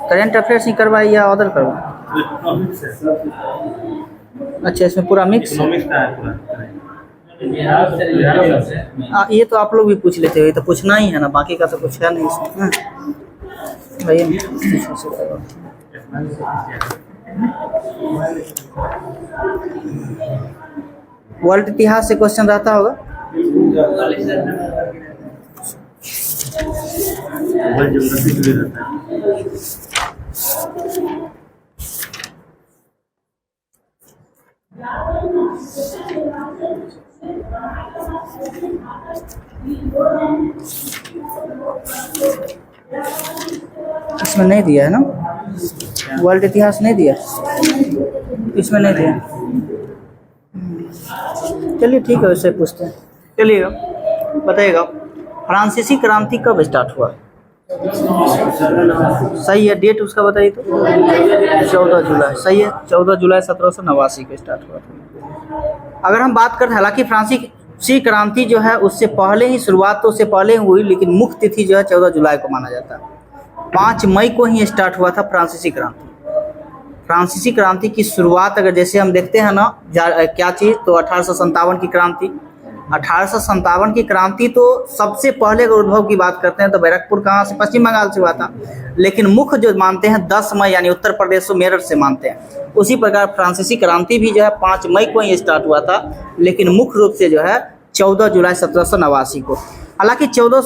Current affairs ही करवाई या other करवाई? अच्छा, इसमें पूरा मिक्स। ये तो आप लोग भी पूछ लेते हो, ये तो पूछना ही है ना, बाकी का तो कुछ है नहीं इसमें। भैया वर्ल्ड इतिहास से क्वेश्चन रहता होगा। इसमें नहीं दिया है ना, वर्ल्ड इतिहास नहीं दिया, इसमें नहीं दिया। चलिए ठीक है, उससे पूछते हैं। चलिएगा, बताइएगा फ्रांसीसी क्रांति कब स्टार्ट हुआ? सही है, डेट उसका बताइए तो। 14 जुलाई, सही है, 14 जुलाई 1789 को स्टार्ट हुआ था। अगर हम बात करें, हालांकि फ्रांसीसी क्रांति जो है उससे पहले ही शुरुआत तो उससे पहले ही हुई, लेकिन मुख्य तिथि जो है 14 जुलाई को माना जाता है। 5 मई को ही स्टार्ट हुआ था फ्रांसीसी क्रांति। फ्रांसीसी क्रांति की शुरुआत अगर जैसे हम देखते हैं ना, क्या चीज़, तो 1857 की क्रांति। 1857 की क्रांति तो सबसे पहले अगर उद्भव की बात करते हैं तो बैरकपुर कहाँ से, पश्चिम बंगाल से हुआ था, लेकिन मुख्य जो मानते हैं 10 मई यानी उत्तर प्रदेश मेरठ से मानते हैं। उसी प्रकार फ्रांसीसी क्रांति भी जो है 5 मई को ही स्टार्ट हुआ था, लेकिन मुख्य रूप से जो है 14 जुलाई 1789 को। हालांकि 14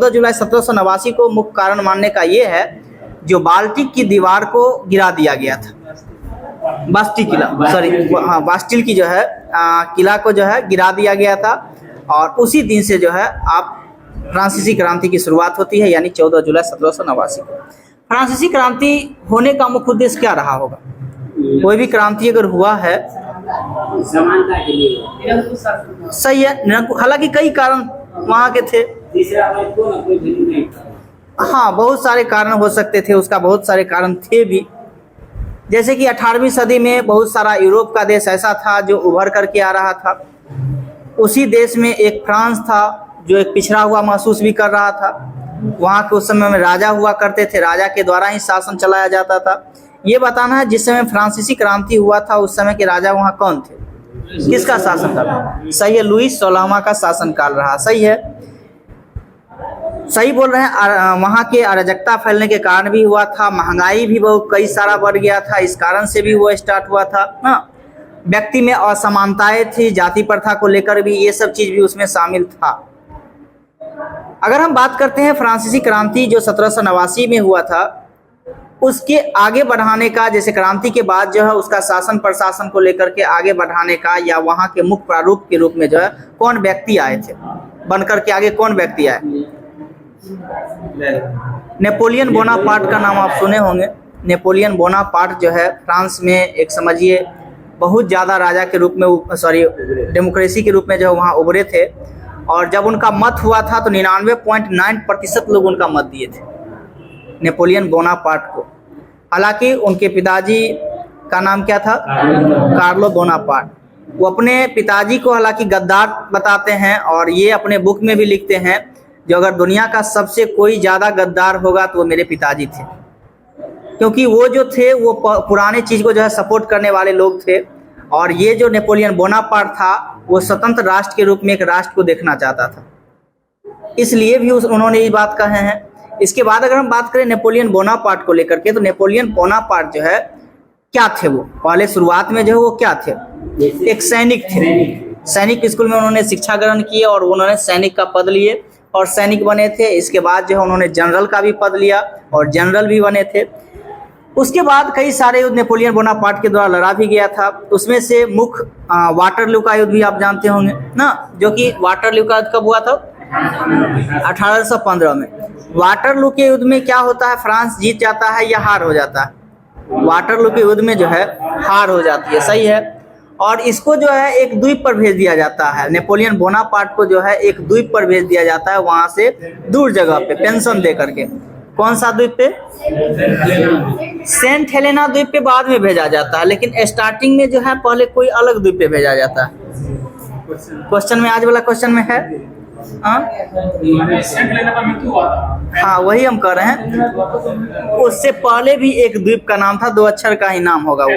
जुलाई 1789 को मुख्य कारण मानने का ये है, जो बाल्टिक की दीवार को गिरा दिया गया था, बास्टिल किला, सॉरी हाँ, बास्टिल की जो है किला को जो है गिरा दिया गया था, और उसी दिन से जो है आप फ्रांसीसी क्रांति की शुरुआत होती है, यानी 14 जुलाई 1789 को। फ्रांसीसी क्रांति होने का मुख्य उद्देश्य क्या रहा होगा? कोई भी क्रांति अगर हुआ है, समानता के लिए, सही है, हालांकि कई कारण वहाँ के थे। हाँ, बहुत सारे कारण हो सकते थे, उसका बहुत सारे कारण थे भी। जैसे कि 18वीं सदी में बहुत सारा यूरोप का देश ऐसा था जो उभर करके आ रहा था। उसी देश में एक फ्रांस था जो एक पिछड़ा हुआ महसूस भी कर रहा था। वहाँ के उस समय में राजा हुआ करते थे, राजा के द्वारा ही शासन चलाया जाता था। ये बताना है जिस समय फ्रांसीसी क्रांति हुआ था उस समय के राजा वहाँ कौन थे, किसका शासन था? सही है, लुईस 16वां का शासनकाल रहा। सही है, सही बोल रहे हैं। वहाँ के अराजकता फैलने के कारण भी हुआ था, महंगाई भी बहुत कई सारा बढ़ गया था, इस कारण से भी वो स्टार्ट हुआ था ना। व्यक्ति में असमानताएं थी, जाति प्रथा को लेकर भी, ये सब चीज भी उसमें शामिल था। अगर हम बात करते हैं फ्रांसीसी क्रांति जो 1789 में हुआ था, उसके आगे बढ़ाने का, जैसे क्रांति के बाद जो है उसका शासन प्रशासन को लेकर के आगे बढ़ाने का, या वहाँ के मुख्य प्रारूप के रूप में जो है कौन व्यक्ति आए थे, बनकर के आगे कौन व्यक्ति आए? नेपोलियन बोनापार्ट का नाम आप सुने होंगे। नेपोलियन बोनापार्ट जो है फ्रांस में एक समझिए बहुत ज़्यादा राजा के रूप में, सॉरी डेमोक्रेसी के रूप में जो वहाँ उभरे थे, और जब उनका मत हुआ था तो 99.9% लोग उनका मत दिए थे नेपोलियन बोनापार्ट को। हालांकि उनके पिताजी का नाम क्या था? Carlo Bonaparte. वो अपने पिताजी को हालांकि गद्दार बताते हैं, और ये अपने बुक में भी लिखते हैं, जो अगर दुनिया का सबसे कोई ज़्यादा गद्दार होगा तो वो मेरे पिताजी थे, क्योंकि वो जो थे वो पुराने चीज़ को जो है सपोर्ट करने वाले लोग थे। और ये जो नेपोलियन बोनापार्ट था वो स्वतंत्र राष्ट्र के रूप में एक राष्ट्र को देखना चाहता था, इसलिए भी उन्होंने ये बात कहे हैं। इसके बाद अगर हम बात करें नेपोलियन बोनापार्ट को लेकर के, तो नेपोलियन बोनापार्ट जो है क्या थे? वो पहले शुरुआत में जो है वो क्या थे? एक सैनिक थे। सैनिक स्कूल में उन्होंने शिक्षा ग्रहण की और उन्होंने सैनिक का पद लिए और सैनिक बने थे। इसके बाद जो है उन्होंने जनरल का भी पद लिया और जनरल भी बने थे। उसके बाद कई सारे युद्ध नेपोलियन बोनापार्ट के द्वारा लड़ा भी गया था। उसमें से मुख्य वाटरलू का युद्ध भी आप जानते होंगे ना, जो कि वाटरलू का युद्ध कब हुआ था? 1815 में। वाटरलू के युद्ध में क्या होता है? फ्रांस जीत जाता है या हार हो जाता है? वाटरलू के युद्ध में जो है हार हो जाती है। सही है। और इसको जो है एक द्वीप पर भेज दिया जाता है। नेपोलियन बोनापार्ट को जो है एक द्वीप पर भेज दिया जाता है, वहां से दूर जगह पे पेंशन दे करके। कौन सा द्वीप पे? सेंट हेलेना द्वीप पे बाद में भेजा जाता है, लेकिन स्टार्टिंग में जो है पहले कोई अलग द्वीप पे भेजा जाता है। क्वेश्चन में आज वाला क्वेश्चन में है हाँ सेंट लेने पर मृत्यु हुआ था। हाँ, वही हम कह रहे हैं। उससे पहले भी एक द्वीप का नाम था, 2 अक्षर का ही नाम होगा वो,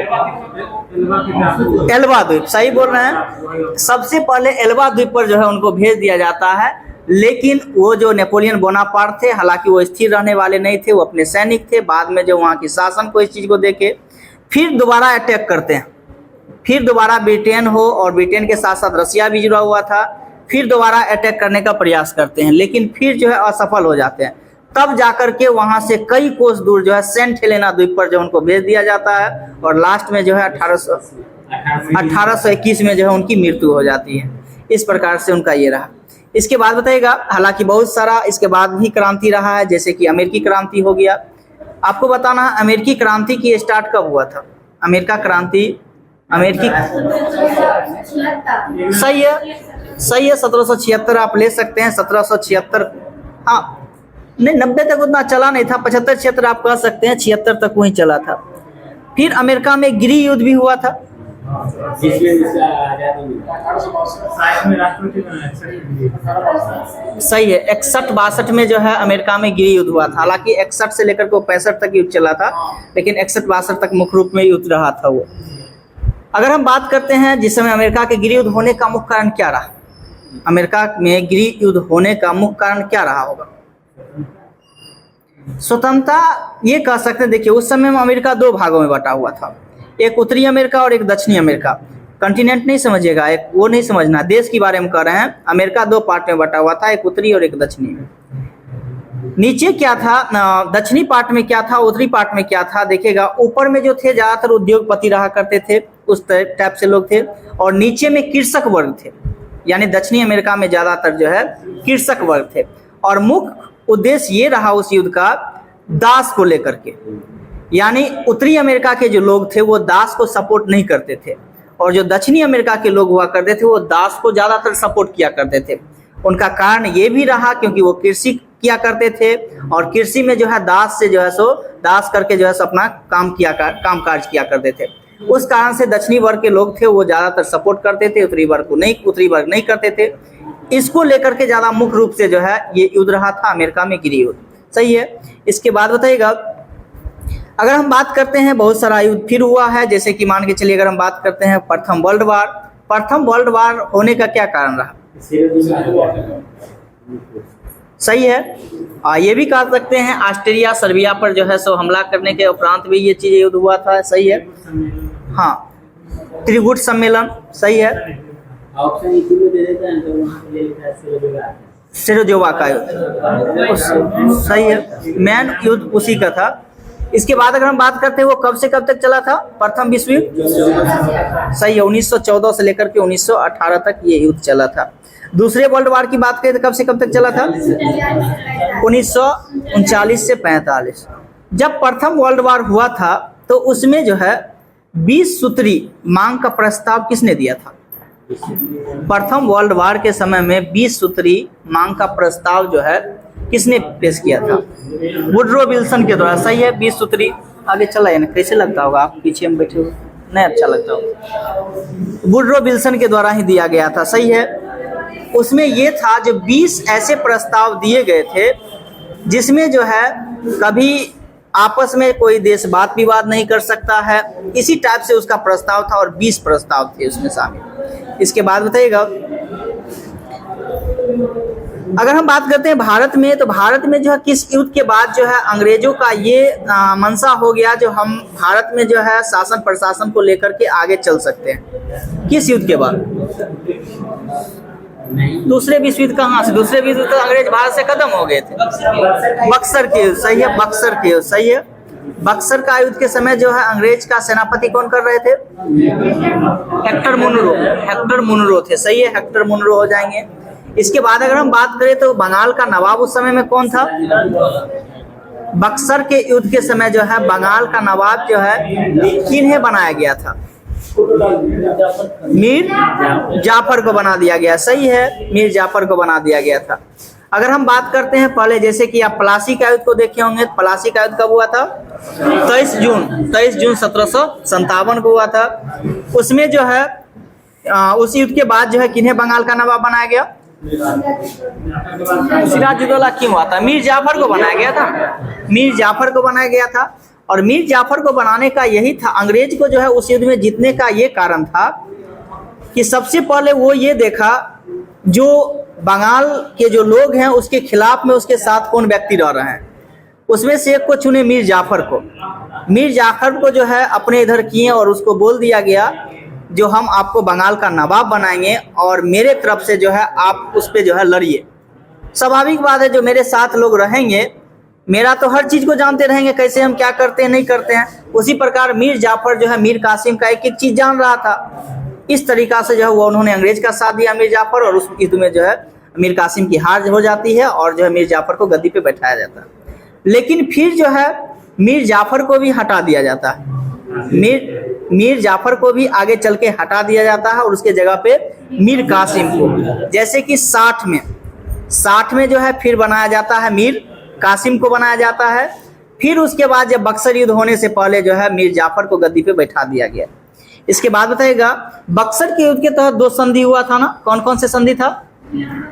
एल्बा द्वीप। सही बोल रहे हैं। सबसे पहले एल्बा द्वीप पर जो है उनको भेज दिया जाता है, लेकिन वो जो नेपोलियन बोनापार्ट थे, हालांकि वो स्थिर रहने वाले नहीं थे, वो अपने सैनिक थे। बाद में जो वहाँ की शासन को इस चीज़ को देखे, फिर दोबारा अटैक करते हैं। फिर दोबारा ब्रिटेन हो, और ब्रिटेन के साथ साथ रसिया भी जुड़ा हुआ था, फिर दोबारा अटैक करने का प्रयास करते हैं, लेकिन फिर जो है असफल हो जाते हैं। तब जाकर के वहाँ से कई कोस दूर जो है सेंट हेलेना द्वीप पर जो उनको भेज दिया जाता है, और लास्ट में जो है 1821 में जो है उनकी मृत्यु हो जाती है। इस प्रकार से उनका ये रहा। इसके बाद बताइएगा, हालांकि बहुत सारा इसके बाद भी क्रांति रहा है, जैसे कि अमेरिकी क्रांति हो गया। आपको बताना है अमेरिकी क्रांति की स्टार्ट कब हुआ था। अमेरिका क्रांति, अमेरिकी सही है, सही है, 1776 आप ले सकते हैं। 1776, हाँ नहीं 90 तक उतना चला नहीं था, 75-76 आप कह सकते हैं, 76 तक वही चला था। फिर अमेरिका में गृह युद्ध भी हुआ था। सही है, 61-62 में जो है अमेरिका में गृह युद्ध हुआ था। हालांकि 61 से लेकर के 65 तक युद्ध चला था, लेकिन 61-62 तक मुख्य रूप में युद्ध रहा था वो। अगर हम बात करते हैं जिस समय अमेरिका के गृह युद्ध होने का मुख्य कारण क्या रहा, अमेरिका में गृह युद्ध होने का मुख्य कारण क्या रहा होगा। स्वतंत्रता ये कह सकते हैं। देखिए उस समय में अमेरिका 2 भागों में बटा हुआ था, एक उत्तरी अमेरिका और एक दक्षिणी अमेरिका। कंटिनेंट नहीं समझिएगा, एक वो नहीं समझना, देश के बारे में कह रहे हैं। अमेरिका 2 पार्ट में बटा हुआ था, एक उत्तरी और एक दक्षिणी में। नीचे क्या था, दक्षिणी पार्ट में क्या था, उत्तरी पार्ट में क्या था, देखिएगा ऊपर में जो थे ज्यादातर उद्योगपति रहा करते थे, उस टाइप से लोग थे, और नीचे में कृषक वर्ग थे। यानी दक्षिणी अमेरिका में ज्यादातर जो है कृषक वर्ग थे, और मुख्य उद्देश्य ये रहा उस युद्ध का दास को लेकर के। यानी उत्तरी अमेरिका के जो लोग थे वो दास को सपोर्ट नहीं करते थे, और जो दक्षिणी अमेरिका के लोग हुआ करते थे वो दास को ज्यादातर सपोर्ट किया करते थे। उनका कारण ये भी रहा क्योंकि वो कृषि किया करते थे, और कृषि में जो है दास से जो है सो दास करके जो है सो अपना काम काज किया करते थे। उस कारण से दक्षिणी वर्ग के लोग थे वो ज्यादातर सपोर्ट करते थे, उत्तरी वर्ग नहीं करते थे। इसको लेकर के ज्यादा मुख्य रूप से जो है ये युद्ध रहा था अमेरिका में गृह युद्ध। सही है। इसके बाद बताइएगा, अगर हम बात करते हैं बहुत सारा युद्ध फिर हुआ है, जैसे कि मान के चलिए अगर हम बात करते हैं प्रथम वर्ल्ड वार। प्रथम वर्ल्ड वार होने का क्या कारण रहा। सही है। ये भी कह सकते हैं ऑस्ट्रिया सर्बिया पर जो है सो हमला करने के उपरांत भी ये चीज युद्ध हुआ था। सही है। हाँ, त्रिगुट सम्मेलन। सही है। ऑप्शन इसी में दे देते हैं तो वहां पे ले लिखा है सेरोजोवा का युद्ध। सही है, मैन युद्ध उसी का था। इसके बाद अगर हम बात करते हैं वो कब से कब तक चला था, प्रथम विश्व युद्ध। सही है, 1914 से लेकर के 1918 तक ये युद्ध चला था। दूसरे वर्ल्ड वार की बात करें तो कब से कब तक चला था, 1939 से 45। जब प्रथम वर्ल्ड वार हुआ था तो उसमें जो है 20 सूत्री मांग का प्रस्ताव किसने दिया था। प्रथम वर्ल्ड वार के समय में 20 सूत्री मांग का प्रस्ताव जो है किसने पेश किया था, वुडरो विल्सन के द्वारा। सही है, 20 सूत्री। आगे चला है ना, कैसे लगता होगा, आप पीछे में बैठे हो नहीं अच्छा लगता होगा। वुडरो विल्सन के द्वारा ही दिया गया था। सही है। उसमें ये था जो 20 ऐसे प्रस्ताव दिए गए थे जिसमें जो है कभी आपस में कोई देश बात विवाद नहीं कर सकता है, इसी टाइप से उसका प्रस्ताव था, और 20 प्रस्ताव थे उसमें शामिल। इसके बाद बताइएगा, अगर हम बात करते हैं भारत में, तो भारत में जो है किस युद्ध के बाद जो है अंग्रेजों का ये मंशा हो गया जो हम भारत में जो है शासन प्रशासन को लेकर के आगे चल सकते हैं। किस युद्ध के बाद, दूसरे विश्व युद्ध। कहाँ से, दूसरे विश्व युद्ध तो अंग्रेज भारत से खत्म हो गए थे। बक्सर के युद्ध। सही है, बक्सर के युद्ध। सही है। बक्सर का युद्ध के समय जो है अंग्रेज का सेनापति कौन कर रहे थे, हेक्टर मुनरो थे। सही है, हेक्टर मुनरो हो जाएंगे। इसके बाद अगर हम बात करें तो बंगाल का नवाब उस समय में कौन था, बक्सर के युद्ध के समय जो है बंगाल का नवाब जो है किन्हें बनाया गया था, मीर जाफर को बना दिया गया। सही है, मीर जाफर को बना दिया गया था। अगर हम बात करते हैं पहले, जैसे कि आप प्लासी का युद्ध को देखे होंगे, प्लासी का युद्ध कब हुआ था, 23 जून 1757 को हुआ था। उसमें जो है उस युद्ध के बाद जो है किन्हें बंगाल का नवाब बनाया गया, सिराजुद्दौला क्यों हुआ था? मीर जाफर को बनाया गया था, मीर जाफर को बनाया गया था। और मीर जाफर को बनाने का यही था, अंग्रेज को जो है उस युद्ध में जीतने का ये कारण था कि सबसे पहले वो ये देखा जो बंगाल के जो लोग हैं उसके खिलाफ में उसके साथ कौन व्यक्ति रह रहे हैं, उसमें से एक को चुने मीर जाफर को। मीर जाफर को जो है अपने इधर किए और उसको बोल दिया गया जो हम आपको बंगाल का नवाब बनाएंगे और मेरे तरफ से जो है आप उस पर जो है लड़िए। स्वाभाविक बात है, जो मेरे साथ लोग रहेंगे मेरा तो हर चीज़ को जानते रहेंगे, कैसे हम क्या करते हैं नहीं करते हैं। उसी प्रकार मीर जाफर जो है मीर कासिम का एक एक चीज़ जान रहा था। इस तरीक़ा से जो है वो उन्होंने अंग्रेज का साथ दिया मीर जाफर, और उस युद्ध में जो है मीर कासिम की हार हो जाती है और जो है मीर जाफर को गद्दी पे बैठाया जाता है। लेकिन फिर जो है मीर जाफर को भी हटा दिया जाता है, मीर जाफर को भी आगे चल के हटा दिया जाता है और उसके जगह पे मीर कासिम को, जैसे कि 60 में जो है फिर बनाया जाता है, मीर कासिम को बनाया जाता है। फिर उसके बाद जब बक्सर युद्ध होने से पहले जो है मीर जाफर को गद्दी पे बैठा दिया गया। इसके बाद बताइएगा, बक्सर के युद्ध के तहत 2 संधि हुआ था ना, कौन कौन से संधि था?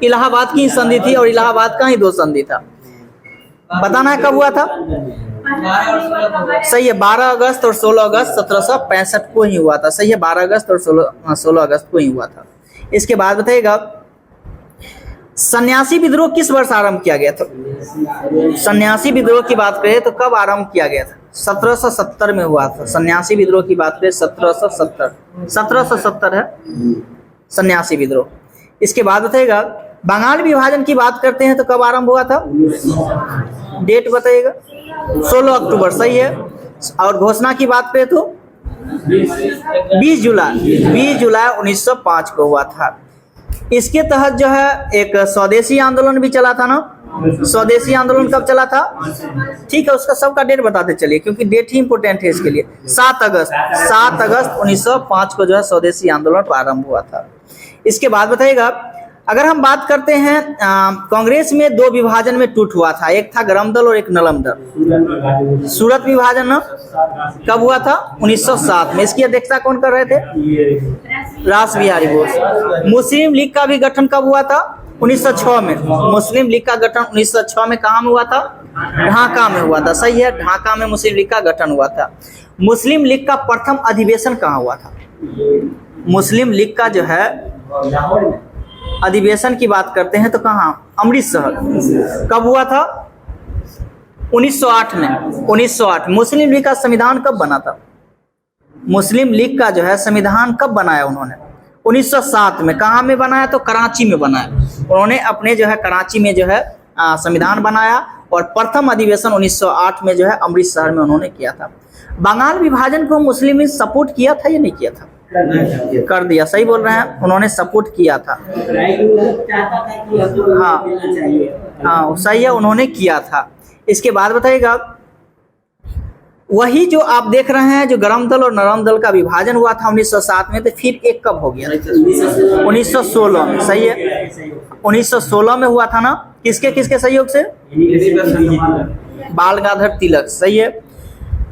इलाहाबाद की संधि थी और इलाहाबाद का ही 2 संधि था। बताना है कब हुआ था? सही है, 12 अगस्त और 16 अगस्त 1765 को ही हुआ था। सही है, 12 अगस्त और 16 अगस्त को ही हुआ था। इसके बाद बताइएगा, सन्यासी विद्रोह किस वर्ष आरंभ किया गया था? सन्यासी विद्रोह की बात करें तो कब आरंभ किया गया था? 1770 में हुआ था। सन्यासी विद्रोह की बात करें 1770 है सन्यासी विद्रोह। इसके बाद बताइएगा, बंगाल विभाजन की बात करते हैं तो कब आरंभ हुआ था? डेट बताइएगा। 16 अक्टूबर। सही है। और घोषणा की बात करें तो 20 जुलाई 1905 को हुआ था। इसके तहत जो है एक स्वदेशी आंदोलन भी चला था ना। स्वदेशी आंदोलन कब चला था? ठीक है, उसका सबका डेट बताते चलिए क्योंकि डेट ही इंपोर्टेंट है इसके लिए। 7 अगस्त 1905 को जो है स्वदेशी आंदोलन प्रारंभ हुआ था। इसके बाद बताइएगा, अगर हम बात करते हैं कांग्रेस में 2 विभाजन में टूट हुआ था, एक था गरम दल और एक नलम दल। सूरत विभाजन ना कब हुआ था? 1907 में। इसकी अध्यक्षता कौन कर रहे थे? रास बिहारी बोस। मुस्लिम लीग का भी गठन कब हुआ था? 1906 में। मुस्लिम लीग का गठन 1906 में कहाँ में हुआ था? ढाका में हुआ था। सही है, ढाका में मुस्लिम लीग का गठन हुआ था। मुस्लिम लीग का प्रथम अधिवेशन कहाँ हुआ था? मुस्लिम लीग का जो है अधिवेशन की बात करते हैं तो कहाँ? अमृतसर। कब हुआ था? 1908 में। 1908। मुस्लिम लीग का संविधान कब बना था? मुस्लिम लीग का जो है संविधान कब बनाया उन्होंने? 1907 में। कहाँ में बनाया? तो कराची में बनाया। उन्होंने अपने जो है कराची में जो है संविधान बनाया और प्रथम अधिवेशन 1908 में जो है अमृतसर में उन्होंने किया था। बंगाल विभाजन को मुस्लिम लीग सपोर्ट किया था या नहीं किया था? कर दिया। सही बोल रहे हैं, उन्होंने सपोर्ट किया था। हाँ सही है, उन्होंने किया था। इसके बाद बताइएगा, वही जो आप देख रहे हैं जो गरम दल और नरम दल का विभाजन हुआ था 1907 में, तो फिर एक कब हो गया? 1916 में। सही है, 1916 में हुआ था ना। किसके किसके सहयोग से? बाल गंगाधर तिलक। सही है,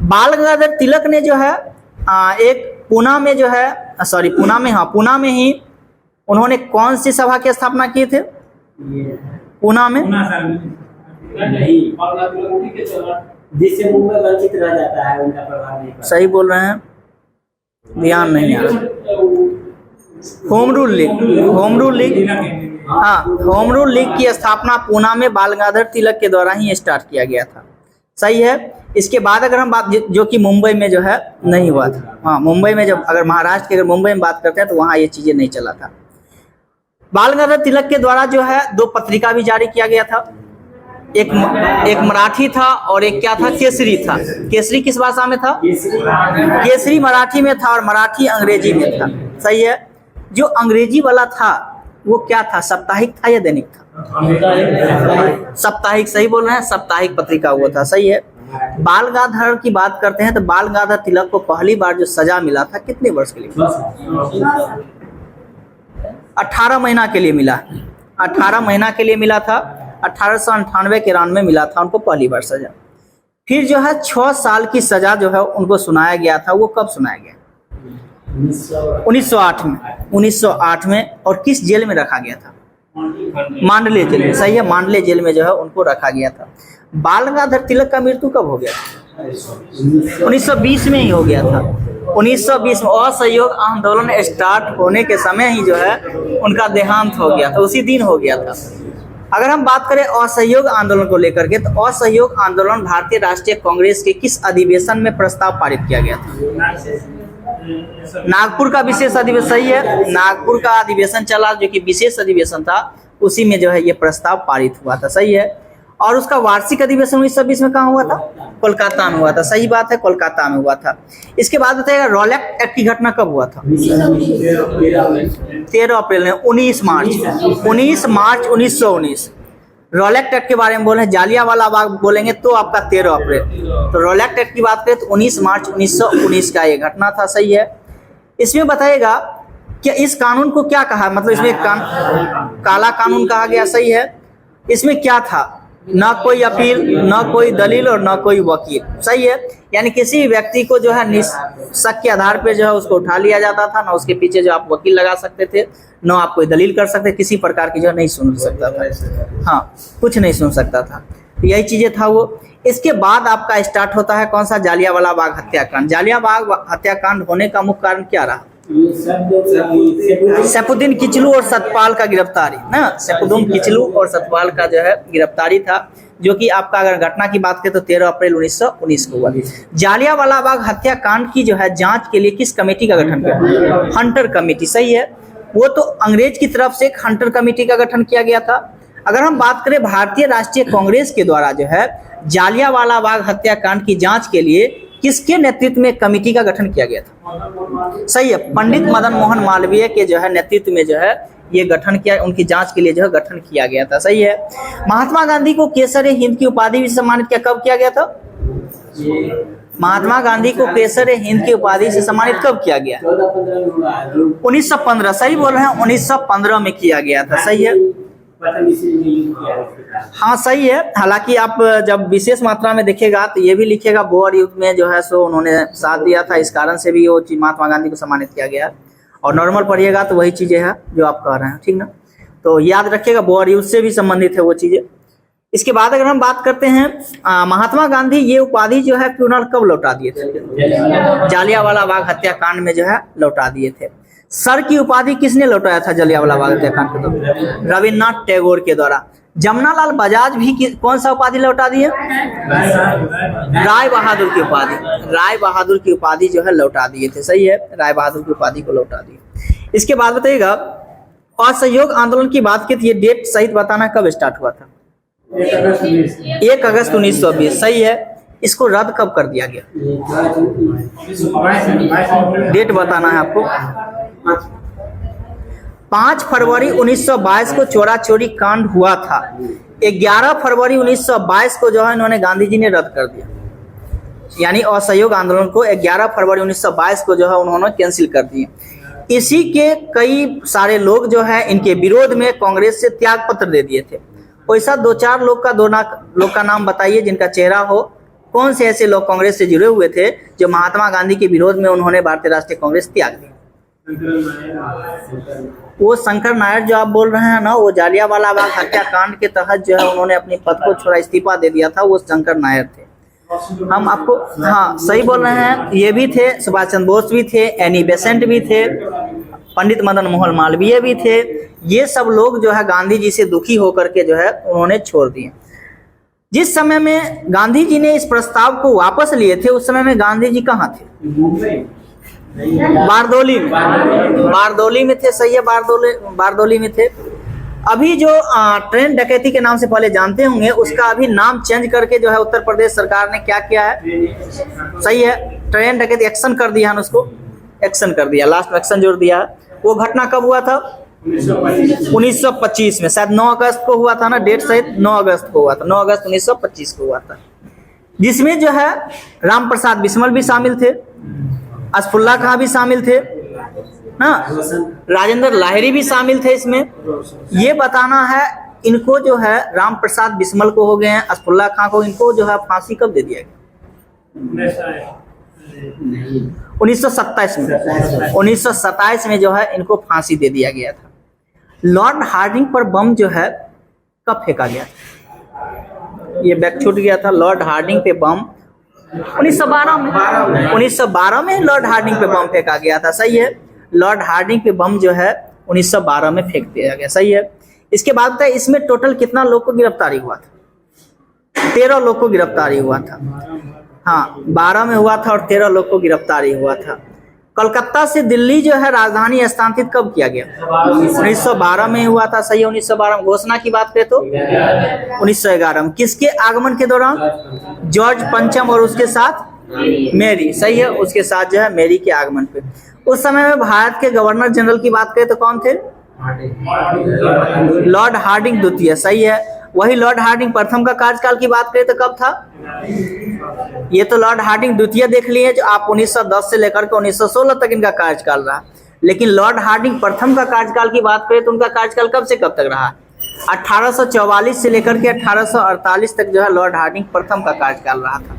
बाल गंगाधर तिलक ने जो है एक पूना में जो है पूना में ही उन्होंने कौन सी सभा की स्थापना की थे? पूना में। जिससे मुंबई वंचित रह जाता है, उनका प्रभाव नहीं पड़ता। सही बोल रहे हैं, ध्यान नहीं आ रहा। Home rule league. हाँ, होम रूल लीग की स्थापना पूना में बाल गंगाधर तिलक के द्वारा ही स्टार्ट किया गया था। सही है। इसके बाद अगर हम बात जो कि मुंबई में जो है नहीं हुआ था। हाँ, मुंबई में जब अगर महाराष्ट्र की अगर मुंबई में बात करते हैं तो वहाँ ये चीज़ें नहीं चला था। बाल गंगाधर तिलक के द्वारा जो है 2 पत्रिका भी जारी किया गया था। एक मराठी था और एक क्या था? केसरी था। केसरी किस भाषा में था? केसरी मराठी में था और मराठी अंग्रेजी में था। सही है। जो अंग्रेजी वाला था वो क्या था? साप्ताहिक था या दैनिक था? साप्ताहिक। सही बोल रहे हैं, साप्ताहिक पत्रिका हुआ था। सही है। बाल गंगाधर की बात करते हैं तो बाल गंगाधर तिलक को पहली बार जो सजा मिला था कितने वर्ष के लिए? 18 महीना के लिए मिला। 18 महीना के लिए मिला था। 1898-91 में मिला था उनको पहली बार सजा। फिर जो है 6 साल की सजा जो है उनको सुनाया गया था। वो कब सुनाया गया? 1908 में। 1908 में। और किस जेल में रखा गया था? मांडले जेल में, सही है, मांडले जेल में जो है उनको रखा गया था। बाल गंगाधर तिलक का मृत्यु कब हो गया? 1920 में ही हो गया था। 1920 में असहयोग आंदोलन स्टार्ट होने के समय ही जो है उनका देहांत हो गया था, उसी दिन हो गया था। अगर हम बात करें असहयोग आंदोलन को लेकर के, तो असहयोग आंदोलन भारतीय राष्ट्रीय कांग्रेस के किस अधिवेशन में प्रस्ताव पारित किया गया था? नागपुर का विशेष अधिवेशन, सही है, नागपुर का अधिवेशन चला जो कि विशेष अधिवेशन था, उसी में जो है ये प्रस्ताव पारित हुआ था, सही है। और उसका वार्षिक अधिवेशन 1920 में कहाँ हुआ था? कोलकाता में हुआ था, सही बात है, कोलकाता में हुआ था। इसके बाद बताइएगा रॉलेट एक्ट की घटना कब हुआ था? 13 अप्रैल में, 19 मार्च 1919। रॉलेट एक्ट के बारे में बोले, जालियांवाला बाग बोलेंगे तो आपका 13 अप्रैल। तो रॉलेट एक्ट की बात करें तो 19 मार्च 1919 का ये घटना था, सही है। इसमें बताइएगा कि इस कानून को क्या कहा, मतलब इसमें काला कानून कहा गया, सही है। इसमें क्या था? ना कोई अपील, ना कोई दलील और ना कोई वकील, सही है। यानी किसी भी व्यक्ति को जो है शक के आधार पे जो है उसको उठा लिया जाता था, ना उसके पीछे जो आप वकील लगा सकते थे, ना आप कोई दलील कर सकते, किसी प्रकार की जो नहीं सुन सकता था, हाँ कुछ नहीं सुन सकता था, यही चीजें था वो। इसके बाद आपका स्टार्ट होता है कौन सा? जालियांवाला बाग हत्याकांड। जालियांवाला बाग हत्याकांड होने का मुख्य कारण क्या रहा? सैफुद्दीन किचलू और सतपाल का गिरफ्तारी ना, सैफुद्दीन किचलू और सतपाल का जो है गिरफ्तारी था, जो कि आपका अगर घटना की बात करें तो 13 अप्रैल 1919 को हुआ। जालियांवाला बाग हत्याकांड की जो है जांच के लिए किस कमेटी का गठन किया? हंटर कमेटी, सही है। वो तो अंग्रेज की तरफ से एक हंटर कमेटी का गठन किया गया था। अगर हम बात करें भारतीय राष्ट्रीय कांग्रेस के द्वारा जो है जालियांवाला बाग हत्याकांड की जांच के लिए किसके नेतृत्व में कमेटी का गठन किया गया था? सही है, पंडित मदन मोहन मालवीय के जो है नेतृत्व में जो है ये गठन किया, उनकी जांच के लिए जो है गठन किया गया था, सही है। महात्मा गांधी को केसर हिंद की उपाधि भी सम्मानित किया, कब किया गया था? महात्मा गांधी को केसर हिंद की उपाधि से सम्मानित कब किया गया? 1915, सही बोल रहे हैं, 1915 में किया गया था, सही है। हाँ सही है। हालांकि आप जब विशेष मात्रा में देखेगा तो ये भी लिखेगा बोअर युद्ध में जो है सो उन्होंने साथ दिया था, इस कारण से भी वो महात्मा गांधी को सम्मानित किया गया। और नॉर्मल पढ़िएगा तो वही चीजें हैं जो आप कह रहे हैं, ठीक ना। तो याद रखिएगा बोअर युद्ध से भी संबंधित है वो चीजें। इसके बाद अगर हम बात करते हैं महात्मा गांधी ये उपाधि जो है ट्रिब्यूनल कब लौटा दिए थे? जालियांवाला बाग हत्याकांड में जो है लौटा दिए थे। सर की उपाधि किसने लौटाया था जालियांवाला बाग हत्याकांड के दौरान? रविन्द्रनाथ टैगोर के द्वारा। जमनालाल बजाज भी कौन सा उपाधि लौटा दिए? राय बहादुर की उपाधि। राय बहादुर की उपाधि जो है लौटा दिए थे, सही है, राय बहादुर की उपाधि को लौटा दिए। इसके बाद बताइएगा असहयोग आंदोलन की बात की तो ये डेट सहित बताना कब स्टार्ट हुआ था? 1 अगस्त 1920, सही है। इसको रद्द कब कर दिया गया? डेट बताना है आपको। 5 फरवरी 1922 को चोरा चोरी कांड हुआ था। 11 फरवरी 1922 को जो है इन्होंने गांधी जी ने रद्द कर दिया, यानी असहयोग आंदोलन को 11 फरवरी 1922 को जो है उन्होंने कैंसिल कर दिया। इसी के कई सारे लोग जो है इनके विरोध में कांग्रेस से त्याग पत्र दे दिए थे। वैसा 2-4 लोग का नाम बताइए जिनका चेहरा हो। कौन से ऐसे लोग कांग्रेस से जुड़े हुए थे जो महात्मा गांधी के विरोध में उन्होंने भारतीय राष्ट्रीय कांग्रेस त्याग दी? वो शंकर नायर जो आप बोल रहे हैं ना, वो जालियांवाला बाग हत्याकांड के तहत जो है उन्होंने अपने पद को छोड़ा, इस्तीफा दे दिया था, वो शंकर नायर थे। हम आपको हाँ सही बोल रहे हैं, ये भी थे, सुभाष चंद्र बोस भी थे, एनी बेसेंट भी थे, पंडित मदन मोहन मालवीय भी थे। ये सब लोग जो है गांधी जी से दुखी होकर के जो है उन्होंने छोड़ दिए। जिस समय में गांधी जी ने इस प्रस्ताव को वापस लिए थे उस समय में गांधी जी कहाँ थे? बारदोली में। बारदोली में थे, सही है, बारदोली में थे। अभी जो ट्रेन डकैती के नाम से पहले जानते होंगे उसका अभी नाम चेंज करके जो है उत्तर प्रदेश सरकार ने क्या किया है? सही है, ट्रेन डकैती एक्शन कर दिया है, उसको एक्शन कर दिया, लास्ट में एक्शन जोड़ दिया है। वो घटना कब हुआ था? 1925 में, शायद 9 अगस्त को हुआ था ना, डेट सहित 9 अगस्त को हुआ था, 9 अगस्त 1925 को हुआ था, जिसमें जो है राम प्रसाद बिस्मिल भी शामिल थे, असफुल्ला खां भी शामिल थे, हाँ, राजेंद्र लाहिड़ी भी शामिल थे इसमें। ये बताना है इनको जो है राम प्रसाद बिस्मिल को हो गए हैं, असफुल्ला खां को, इनको जो है फांसी कब दे दिया गया? 1927 में। 1927 में जो है इनको फांसी दे दिया गया था। लॉर्ड हार्डिंग पर बम जो है कब फेंका गया? ये बैक छूट गया था। लॉर्ड हार्डिंग पे बम 1912 में, 1912 में लॉर्ड हार्डिंग पे बम फेंका गया था। सही है, लॉर्ड हार्डिंग पे बम जो है 1912 में फेंक दिया गया। सही है। इसके बाद इसमें टोटल कितना लोग को गिरफ्तारी हुआ था? 13 लोग को गिरफ्तारी हुआ था। हाँ, 12 में हुआ था और 13 लोग को गिरफ्तारी हुआ था। कलकत्ता से दिल्ली जो है राजधानी स्थानांतरित कब किया गया? 1912 में हुआ था। सही है, 1912 में। घोषणा की बात करें तो 1911 में। किसके आगमन के दौरान? जॉर्ज पंचम और उसके साथ मेरी। सही है, उसके साथ जो है मेरी के आगमन पे। उस समय में भारत के गवर्नर जनरल की बात करें तो कौन थे? लॉर्ड हार्डिंग द्वितीय। सही है। वही लॉर्ड हार्डिंग प्रथम का कार्यकाल की बात करें तो कब था? ये तो लॉर्ड हार्डिंग द्वितीय देख लिए जो आप 1910 से लेकर के 1916 तक इनका कार्यकाल रहा। लेकिन लॉर्ड हार्डिंग प्रथम का कार्यकाल की बात करें तो उनका कार्यकाल कब से कब तक रहा? 1844 से लेकर के 1848 तक जो है लॉर्ड हार्डिंग प्रथम का कार्यकाल रहा था।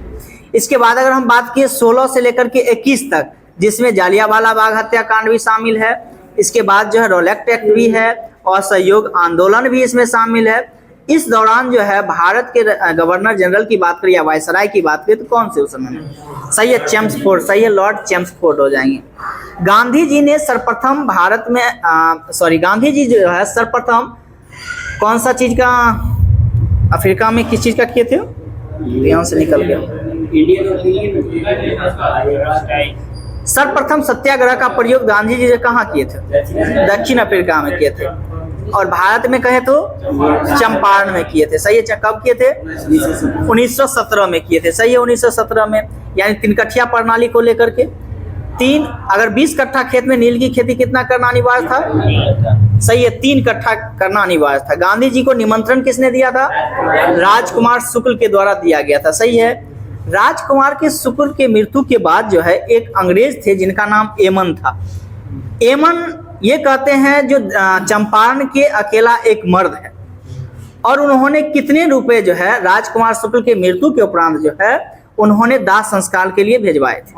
इसके बाद अगर हम बात किए 16 से लेकर के 21 तक, जिसमें जालियांवाला बाग हत्याकांड भी शामिल है। इसके बाद जो है रोलेक्ट एक्ट भी है और सहयोग आंदोलन भी इसमें शामिल है। इस दौरान जो है भारत के गवर्नर जनरल की बात करें या वायसराय की बात करें तो कौन से उस समय में? सही है, चेम्सफोर्ड। सही है, लॉर्ड चेम्सफोर्ड हो जाएंगे। गांधी जी ने सर्वप्रथम भारत में गांधी जी जो है सर्वप्रथम कौन सा चीज का अफ्रीका में किस चीज का किए थे? यहाँ से निकल गया। सर्वप्रथम सत्याग्रह का प्रयोग गांधी जी कहाँ किए थे? दक्षिण अफ्रीका में किए थे। और भारत में कहे तो चंपारण में किए थे। सही है। कब किए थे? 1917 में किए थे। सही है, 1917 में। यानी 3 कट्ठिया प्रणाली को लेकर के अगर 20 कट्ठा खेत में नील की खेती कितना करना अनिवार्य था? सही है, 3 कट्ठा करना अनिवार्य था। गांधी जी को निमंत्रण किसने दिया था? राजकुमार शुक्ल के द्वारा दिया गया था। सही है। राजकुमार के शुक्ल के मृत्यु के बाद जो है एक अंग्रेज थे जिनका नाम एमन था। एमन ये कहते हैं जो चंपारण के अकेला एक मर्द है। और उन्होंने कितने रुपए जो है राजकुमार शुक्ल के मृत्यु के उपरांत जो है उन्होंने दाह संस्कार के लिए भेजवाए थे?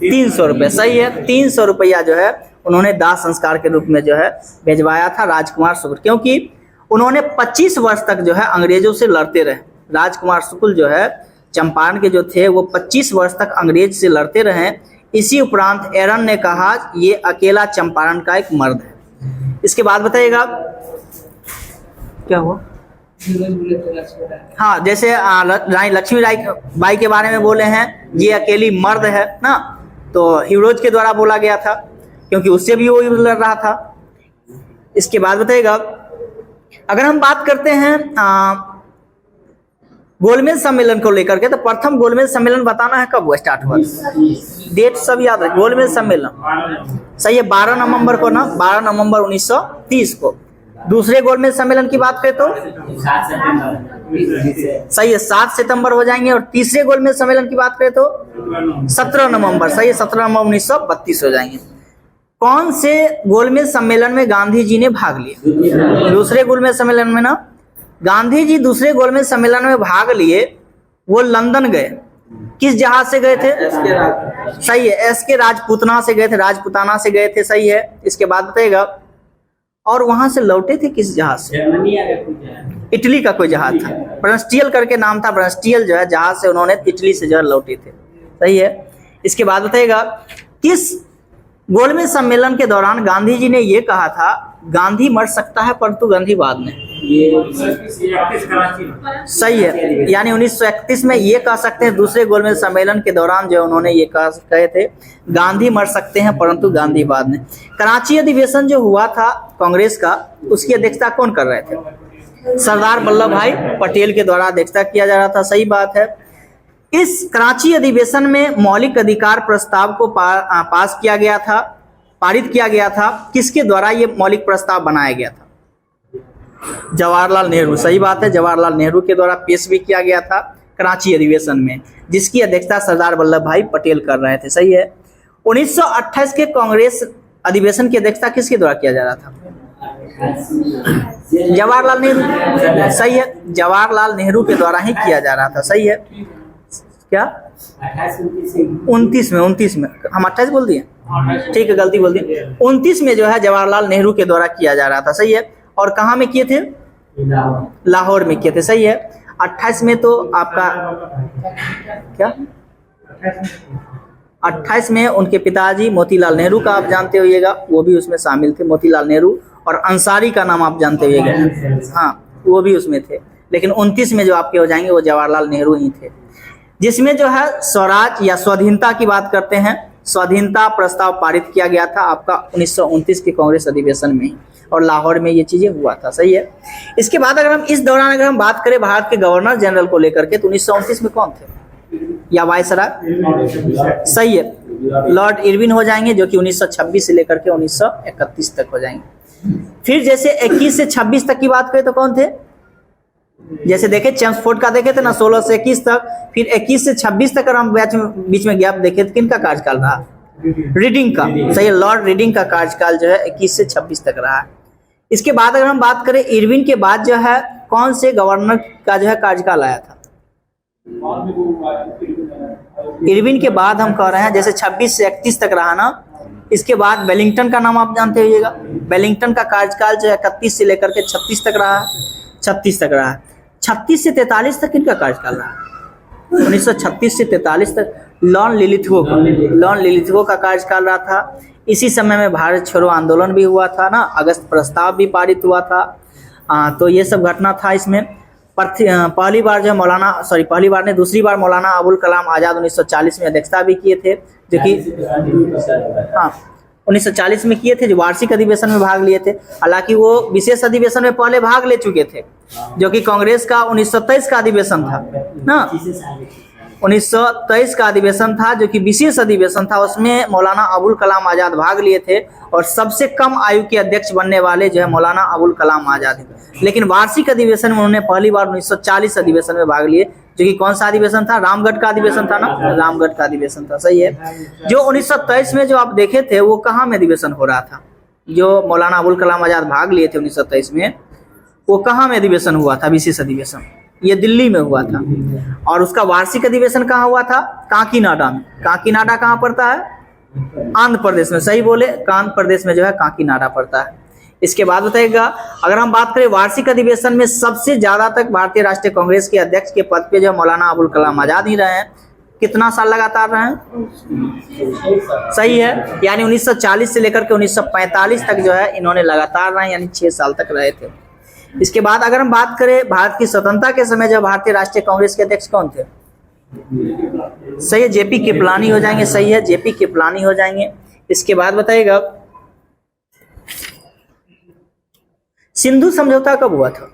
300 रुपए। सही है, 300 रुपया जो है उन्होंने दाह संस्कार के रूप में जो है भेजवाया था राजकुमार शुक्ल, क्योंकि उन्होंने 25 वर्ष तक जो है अंग्रेजों से लड़ते रहे। राजकुमार शुक्ल जो है चंपारण के जो थे वो 25 वर्ष तक अंग्रेज से लड़ते रहे। इसी उपरांत एरन ने कहा ये अकेला चंपारण का एक मर्द है। इसके बाद बताइएगा क्या हुआ? हाँ, जैसे रानी लक्ष्मीबाई बाई के बारे में बोले हैं ये अकेली मर्द है ना, तो हीरोज के द्वारा बोला गया था क्योंकि उससे भी वो लड़ रहा था। इसके बाद बताइएगा अगर हम बात करते हैं गोलमेज सम्मेलन को लेकर के, तो प्रथम गोलमेज सम्मेलन बताना है कब वो स्टार्ट हुआ? डेट सब याद है। गोलमेज सम्मेलन सही है 12 नवंबर को ना, 12 नवंबर 1930 को। दूसरे गोलमेज सम्मेलन की बात करें तो सही है 7 सितंबर हो जाएंगे। और तीसरे गोलमेज सम्मेलन की बात करें तो 17 नवंबर। सही है, 17 नवंबर 1932 हो जाएंगे। कौन से गोलमेज सम्मेलन में गांधी जी ने भाग लिया? दूसरे गोलमेज सम्मेलन में ना, गांधी जी दूसरे गोलमेज सम्मेलन में भाग लिए। वो लंदन गए। किस जहाज से गए थे? सही है, एसके राजपूताना से गए थे, राजपूताना से गए थे। सही है। इसके बाद बताइएगा और वहां से लौटे थे किस जहाज से? इटली का कोई जहाज था, ब्रस्टियल करके नाम था। ब्रस्टियल जो है जहाज से उन्होंने इटली से जो है लौटे थे। सही है। इसके बाद बताइएगा किस गोलमेज सम्मेलन के दौरान गांधी जी ने यह कहा था गांधी मर सकता है परंतु गांधीवाद नहीं? सही है, यानी 1931 में ये कह सकते हैं। दूसरे गोलमेज सम्मेलन के दौरान जो उन्होंने ये कहे थे गांधी मर सकते हैं परंतु गांधीवाद नहीं। कराची अधिवेशन जो हुआ था कांग्रेस का, उसकी अध्यक्षता कौन कर रहे थे? सरदार वल्लभ भाई पटेल के द्वारा अध्यक्षता किया जा रहा था। सही बात है। इस कराची अधिवेशन में मौलिक अधिकार प्रस्ताव को पास किया गया था, पारित किया गया था। किसके द्वारा ये मौलिक प्रस्ताव बनाया गया था? जवाहरलाल नेहरू। सही बात है, जवाहरलाल नेहरू के द्वारा पेश भी किया गया था कराची अधिवेशन में, जिसकी अध्यक्षता सरदार वल्लभ भाई पटेल कर रहे थे। सही है। 1928 के कांग्रेस अधिवेशन की अध्यक्षता किसके द्वारा किया जा रहा था? जवाहरलाल नेहरू। सही है, जवाहरलाल नेहरू के द्वारा ही किया जा रहा था। सही है। क्या 29 में हम 28 बोल दिए, ठीक है गलती बोल दी। 29 में जो है जवाहरलाल नेहरू के द्वारा किया जा रहा था, सही है। और कहाँ में किए थे? लाहौर में किए थे, सही है। 28 में तो आपका क्या 28 में उनके पिताजी मोतीलाल नेहरू का आप जानते होइएगा, वो भी उसमें शामिल थे, मोतीलाल नेहरू। और अंसारी का नाम आप जानते होइएगा, हाँ वो भी उसमें थे। लेकिन 29 में जो आपके हो जाएंगे वो जवाहरलाल नेहरू ही थे, जिसमें जो है स्वराज या स्वाधीनता की बात करते हैं। स्वाधीनता प्रस्ताव पारित किया गया था आपका 1929 के कांग्रेस अधिवेशन में, और लाहौर में ये चीजें हुआ था, सही है। इसके बाद अगर हम इस दौरान अगर हम बात करें भारत के गवर्नर जनरल को लेकर के, तो 1929 में कौन थे? या वायसराय, सही है, लॉर्ड इरविन हो जाएंगे, जो कि 1926 से लेकर के 1931 तक हो जाएंगे। फिर जैसे 21 से 26 तक की बात करें तो कौन थे? जैसे देखे चेम्सफोर्ड का देखे थे ना 16 से 21 तक, फिर 21 से 26 तक अगर हम बीच में गैप देखे तो किनका कार्यकाल रहा? रीडिंग का, सही है, लॉर्ड रीडिंग का कार्यकाल जो है 21 से 26 तक रहा। इसके बाद अगर हम बात करें इरविन के बाद जो है कौन से गवर्नर का जो है कार्यकाल आया था? इरविन के बाद हम कह रहे हैं जैसे 26 से 31 तक रहा ना, इसके बाद वेलिंगटन का नाम आप जानते होइएगा। वेलिंगटन का कार्यकाल जो है 31 से लेकर के 36 तक रहा, 36 तक रहा। 36 से 43 तक किनका कार्यकाल रहा? 1936 से 43 तक लॉर्ड लिलिथगो का कार्यकाल रहा था। इसी समय में भारत छोड़ो आंदोलन भी हुआ था ना, अगस्त प्रस्ताव भी पारित हुआ था। तो ये सब घटना था इसमें। पहली बार जो पहली बार ने दूसरी बार मौलाना अबुल कलाम आज़ाद 1940 में अध्यक्षता भी किए थे, जो कि 1940 में किए थे, जो वार्षिक अधिवेशन में भाग लिए थे। हालांकि वो विशेष अधिवेशन में पहले भाग ले चुके थे, जो कि कांग्रेस का 1923 का अधिवेशन था ना, 1923 का अधिवेशन था, जो कि विशेष अधिवेशन था। उसमें मौलाना अबुल कलाम आज़ाद भाग लिए थे, और सबसे कम आयु के अध्यक्ष बनने वाले जो है मौलाना अबुल कलाम आज़ाद हैं। लेकिन वार्षिक अधिवेशन में उन्होंने पहली बार 1940 अधिवेशन में भाग लिए, जो कि कौन सा अधिवेशन था? रामगढ़ का अधिवेशन था ना, रामगढ़ का अधिवेशन था, सही है। जो 1923 में जो आप देखे थे वो कहाँ में अधिवेशन हो रहा था? जो मौलाना अबुल कलाम आज़ाद भाग लिए थे 1923 में, वो कहाँ में अधिवेशन हुआ था? विशेष अधिवेशन, ये दिल्ली में हुआ था। और उसका वार्षिक अधिवेशन कहाँ हुआ था? काकीनाडा में। काकीनाडा कहाँ पड़ता है? आंध्र प्रदेश में, सही बोले, आंध्र प्रदेश में जो है काकीनाडा पड़ता है। इसके बाद बताइएगा, अगर हम बात करें वार्षिक अधिवेशन में सबसे ज्यादा तक भारतीय राष्ट्रीय कांग्रेस के अध्यक्ष के पद पे जो मौलाना अबुल कलाम आज़ाद ही रहे हैं। कितना साल लगातार रहे हैं? सही है, यानी 1940 से लेकर के 1945 तक जो है इन्होंने लगातार रहे, यानी 6 साल तक रहे थे। इसके बाद अगर हम बात करें भारत की स्वतंत्रता के समय जब भारतीय राष्ट्रीय कांग्रेस के अध्यक्ष कौन थे? सही है, जेपी कृपलानी हो जाएंगे, सही है, जेपी कृपलानी हो जाएंगे। इसके बाद बताइएगा सिंधु समझौता कब हुआ था?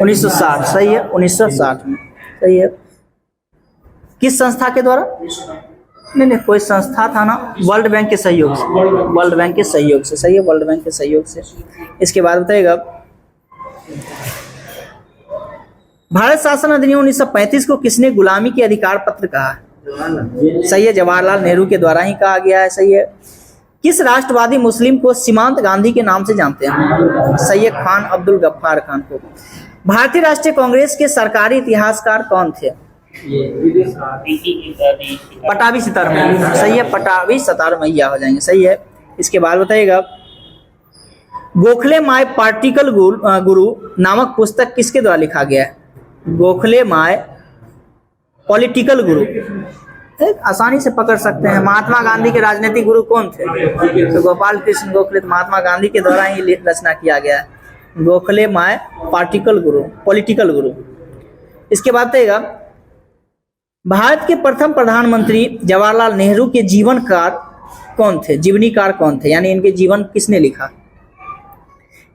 1960, सही है, 1960 में, सही है। किस संस्था के द्वारा? नहीं, कोई संस्था था ना, वर्ल्ड बैंक के सहयोग से, वर्ल्ड बैंक के सहयोग से, सही है, वर्ल्ड बैंक के सहयोग से। इसके बाद बताइएगा भारत शासन अधिनियम 1935 को किसने गुलामी के अधिकार पत्र कहा है? सही है, जवाहरलाल नेहरू के द्वारा ही कहा गया है, सही है। किस राष्ट्रवादी मुस्लिम को सीमांत गांधी के नाम से जानते हैं? सही है, खान अब्दुल गफ्फार खान को। भारतीय राष्ट्रीय कांग्रेस के सरकारी इतिहासकार कौन थे? पटाभी सितार मैया, सही है, पटाभी सितार मैया हो जाएंगे, सही है। इसके बाद बताइएगा गोखले माय पार्टिकल गुरु नामक पुस्तक किसके द्वारा लिखा गया है? गोखले माय पॉलिटिकल गुरु, आसानी से पकड़ सकते हैं। महात्मा गांधी के राजनीतिक गुरु कौन थे? तो गोपाल कृष्ण गोखले, महात्मा गांधी के द्वारा ही रचना किया गया है, Gokhale my particle Guru, political गुरु। इसके बाद बताइएगा भारत के प्रथम प्रधानमंत्री जवाहरलाल नेहरू के जीवनकार कौन थे? जीवनीकार कौन थे, यानी इनके जीवन किसने लिखा?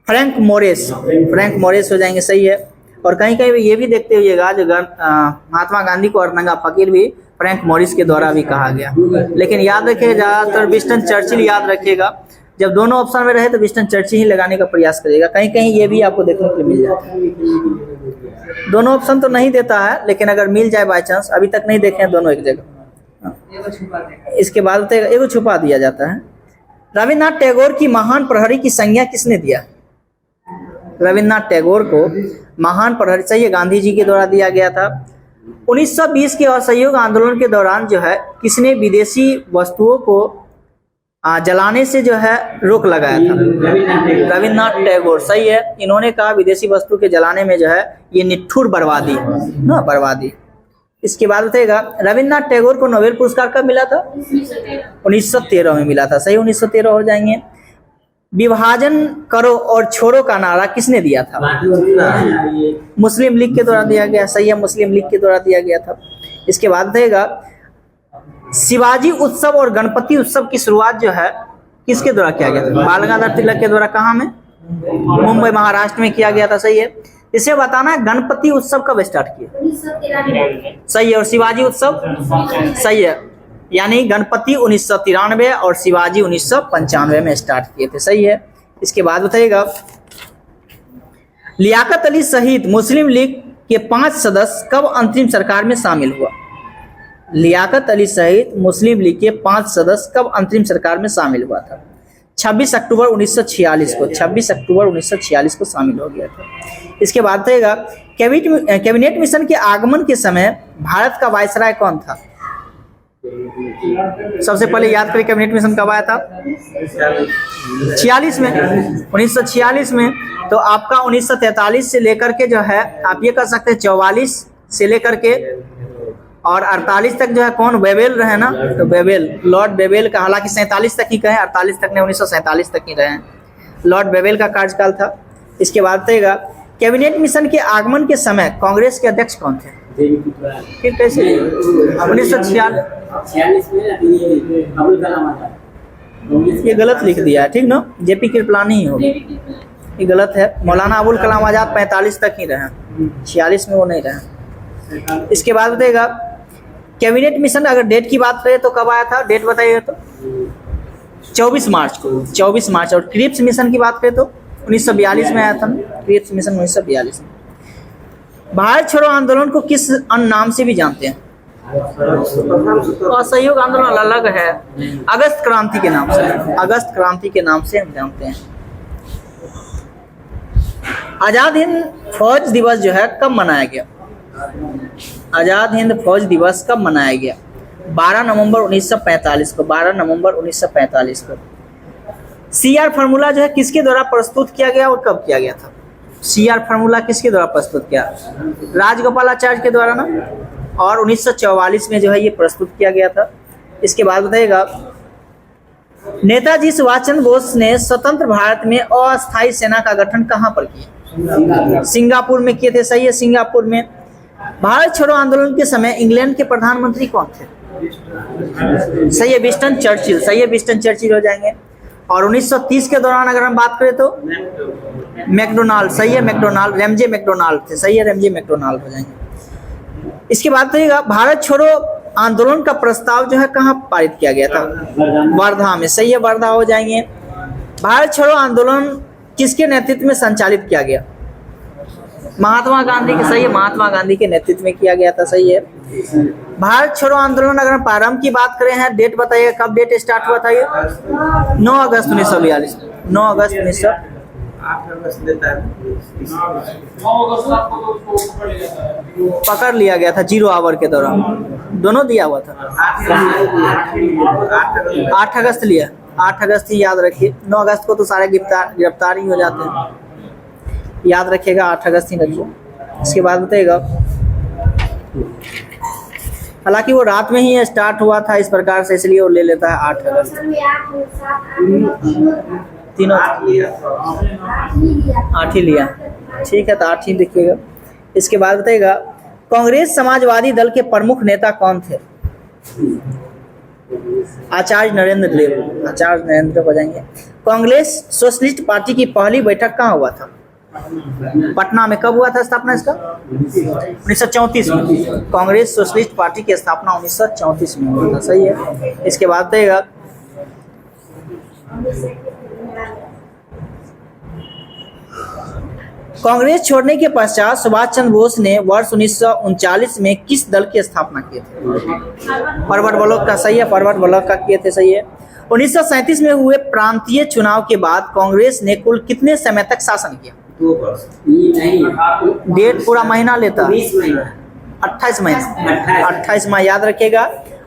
फ्रैंक मोरेस, फ्रैंक मोरेस हो जाएंगे, सही है। और कहीं कहीं ये भी देखते हुएगा जो महात्मा गांधी को अर्धनंगा फकीर भी फ्रैंक मोरिस के द्वारा भी कहा गया। लेकिन याद रखिएगा ज्यादातर विंस्टन चर्चिल याद रखिएगा, जब दोनों ऑप्शन में रहे तो विंस्टन चर्चिल ही लगाने का प्रयास करिएगा। कहीं कहीं ये भी आपको देखने को मिल जाता है, दोनों ऑप्शन तो नहीं देता है, लेकिन अगर मिल जाए बाय चांस, अभी तक नहीं देखे हैं दोनों एक जगह। इसके बाद एगो छुपा दिया जाता है। रविन्द्रनाथ टैगोर की महान प्रहरी की संज्ञा किसने दिया? रविन्द्रनाथ टैगोर को महान प्रहरी, सही है, गांधी जी के द्वारा दिया गया था। 1920 के असहयोग आंदोलन के दौरान जो है किसने विदेशी वस्तुओं को जलाने से जो है रोक लगाया था? रविन्द्रनाथ टैगोर। सही है। इन्होंने कहा विदेशी वस्तु के जलाने में जो है ये निठुर बर्बादी ना बर्बादी। इसके बाद बताइएगा रविन्द्रनाथ टैगोर को नोबेल पुरस्कार कब मिला था? 1913 में मिला था। सही, 1913 हो जाएंगे। विभाजन करो और छोड़ो का नारा किसने दिया था? मुस्लिम लीग के द्वारा दिया गया। सही है, मुस्लिम लीग के द्वारा दिया गया था। इसके बाद बताइएगा शिवाजी उत्सव और गणपति उत्सव की शुरुआत जो है किसके द्वारा किया गया था? बाल गंगाधर तिलक के द्वारा। कहाँ में? मुंबई महाराष्ट्र में किया गया था। सही है। इसे बताना है गणपति उत्सव कब स्टार्ट किया? 1993। सही है। और शिवाजी उत्सव? सही है। यानी गणपति 1993 और शिवाजी 1995 में स्टार्ट किए थे। सही है। इसके बाद बताइएगा लियाकत अली सहित मुस्लिम लीग के 5 सदस्य कब अंतरिम सरकार में शामिल हुआ? लियाकत अली सहित मुस्लिम लीग के 5 सदस्य कब अंतरिम सरकार में शामिल हुआ था? 26 अक्टूबर 1946 को। 26 अक्टूबर 1946 को शामिल हो गया था। इसके बाद बताइएगा कैबिनेट मिशन के आगमन के समय भारत का वायसराय कौन था? सबसे पहले याद करें कैबिनेट मिशन कब आया था? 46 में। 1946 में। तो आपका 1943 से लेकर के जो है आप ये कह सकते हैं 44 से लेकर के और 48 तक जो है कौन? बेबेल रहे ना। तो बेबेल, लॉर्ड बेबेल का, हालांकि 47 तक ही कहें, 48 तक ने 1947 तक ही रहे। लॉर्ड बेबेल का कार्यकाल था। इसके बाद बताइएगा कैबिनेट मिशन के आगमन के समय कांग्रेस के अध्यक्ष कौन थे? फिर कैसे? 1946 में ये गलत लिख दिया है, ठीक ना? जेपी कृपलानी ही होगी, ये गलत है। मौलाना अबुल कलाम आजाद 45 तक ही रहे, 46 में वो नहीं रहे। इसके बाद बताइएगा कैबिनेट मिशन अगर डेट की बात करें तो कब आया था? डेट बताइएगा तो। 24 मार्च को। 24 मार्च। और क्रिप्स मिशन की बात करें तो 1942 में आया था। क्रिप्स मिशन 1942 में। भारत छोड़ो आंदोलन को किस अन्य नाम से भी जानते हैं? असहयोग आंदोलन अलग है, अगस्त क्रांति के नाम से। अगस्त क्रांति के नाम से हम जानते हैं। आजाद हिंद फौज दिवस जो है कब मनाया गया? आजाद हिंद फौज दिवस कब मनाया गया? 12 नवंबर 1945 को। 12 नवंबर 1945 को। CR फार्मूला जो है किसके द्वारा प्रस्तुत किया गया और कब किया गया था? CR फार्मूला किसके द्वारा प्रस्तुत किया? राजगोपालाचार्य के द्वारा ना। और 1944 में जो है ये प्रस्तुत किया गया था। इसके बाद बताइएगा नेताजी सुभाष चंद्र बोस ने स्वतंत्र भारत में अस्थायी सेना का गठन कहाँ पर किया? सिंगापुर में किए थे। सही है, सिंगापुर में। भारत छोड़ो आंदोलन के समय इंग्लैंड के प्रधानमंत्री कौन थे? सही है, विंस्टन चर्चिल। सही है, विंस्टन चर्चिल हो जाएंगे। और 1930 के दौरान अगर हम बात करें तो मैकडोनाल्ड। सही है, मैकडोनाल्ड, रैमजे मैकडोनाल्ड थे। सही है, रैमजे मैकडोनाल्ड हो जाएंगे। इसके बाद कहिएगा भारत छोड़ो आंदोलन का प्रस्ताव जो है कहाँ पारित किया गया था? वर्धा में। सही है, वर्धा हो जाएंगे। भारत छोड़ो आंदोलन किसके नेतृत्व में संचालित किया गया? महात्मा गांधी के। सही है, महात्मा गांधी के नेतृत्व में किया गया था। सही है। भारत छोड़ो आंदोलन अगर हम प्रारंभ की बात करें हैं, डेट बताइएगा कब डेट स्टार्ट हुआ था? ये 9 अगस्त 1942। 9 अगस्त 1900 पकड़ लिया गया था 0 आवर के दौरान। दोनों दिया हुआ था। 8 अगस्त लिया। 8 अगस्त ही याद रखिए। 9 अगस्त को तो सारे गिरफ्तार ही हो जाते हैं। याद रखिएगा, 8 अगस्त ही रखिए। इसके बाद बताइएगा हालांकि वो रात में ही स्टार्ट हुआ था इस प्रकार से, इसलिए वो ले लेता है 8 अगस्त। तीनों 8 ही लिया। ठीक है, तो 8 ही लिखिएगा। इसके बाद बताइएगा कांग्रेस समाजवादी दल के प्रमुख नेता कौन थे? आचार्य नरेंद्र देव। आचार्य नरेंद्र हो जाएंगे। कांग्रेस सोशलिस्ट पार्टी की पहली बैठक कहाँ हुआ था? पटना में। कब हुआ था स्थापना इसका? 1934 में। कांग्रेस सोशलिस्ट पार्टी की स्थापना 1934 में हुआ था। सही है। इसके बाद बताइएगा कांग्रेस छोड़ने के पश्चात सुभाष चंद्र बोस ने वर्ष 1939 में किस दल की स्थापना की थी? फॉरवर्ड ब्लॉक का। सही है, फॉरवर्ड ब्लॉक का किए थे। सही है। 1937 में हुए प्रांतीय चुनाव के बाद कांग्रेस ने कुल कितने समय तक शासन किया? 2 वर्ष। डेट पूरा महीना लेता। 28 मई 28 मई याद रखिएगा।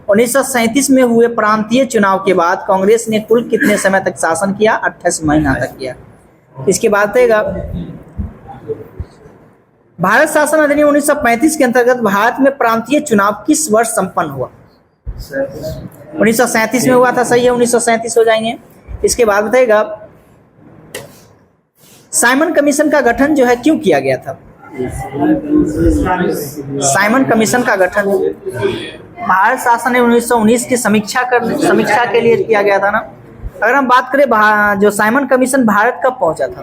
1937 में हुए प्रांतीय चुनाव के बाद कांग्रेस ने कुल कितने समय तक शासन किया? 28 महीना तक किया। इसके बाद रहेगा भारत शासन अधिनियम 1935 के अंतर्गत भारत में प्रांतीय चुनाव किस वर्ष संपन्न हुआ? 1937 में हुआ था, सही है, 1937 हो जाएंगे। इसके बाद बताएगा साइमन कमीशन का गठन जो है क्यों किया गया था? साइमन कमीशन का गठन भारत शासन ने 1919 की समीक्षा के लिए किया गया था ना। अगर हम बात करें जो साइमन कमीशन भारत कब पहुंचा था,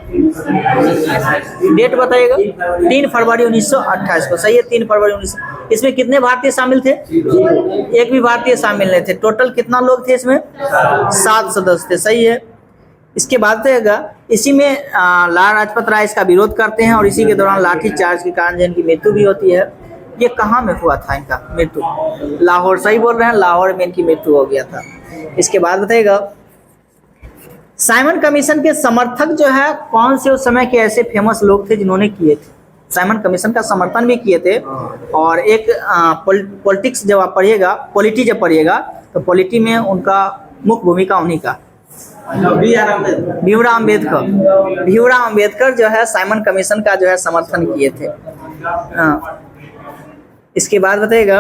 डेट बताइएगा। 3 फरवरी 1928 को, सही है, 3 फरवरी 19। इसमें कितने भारतीय शामिल थे? एक भी भारतीय शामिल नहीं थे। टोटल कितना लोग थे इसमें? 7 सदस्य थे, सही है। इसके बाद रहेगा इसी में लाला लाजपत राय इसका विरोध करते हैं और इसी के दौरान लाठीचार्ज के कारण जिनकी मृत्यु भी होती है। ये कहाँ में हुआ था इनका मृत्यु? लाहौर, सही बोल रहे हैं, लाहौर में इनकी मृत्यु हो गया था। इसके बाद बताइएगा साइमन कमीशन के समर्थक जो है कौन से उस समय के ऐसे फेमस लोग थे जिन्होंने किए थे? साइमन कमीशन का समर्थन भी किए थे। और एक पॉलिटिक्स जब आप पढ़िएगा, पॉलिटी जब पढ़िएगा तो पॉलिटी में उनका मुख्य भूमिका उन्हीं का भीमराव अम्बेडकर जो है साइमन कमीशन का जो है समर्थन किए थे। इसके बाद बताइएगा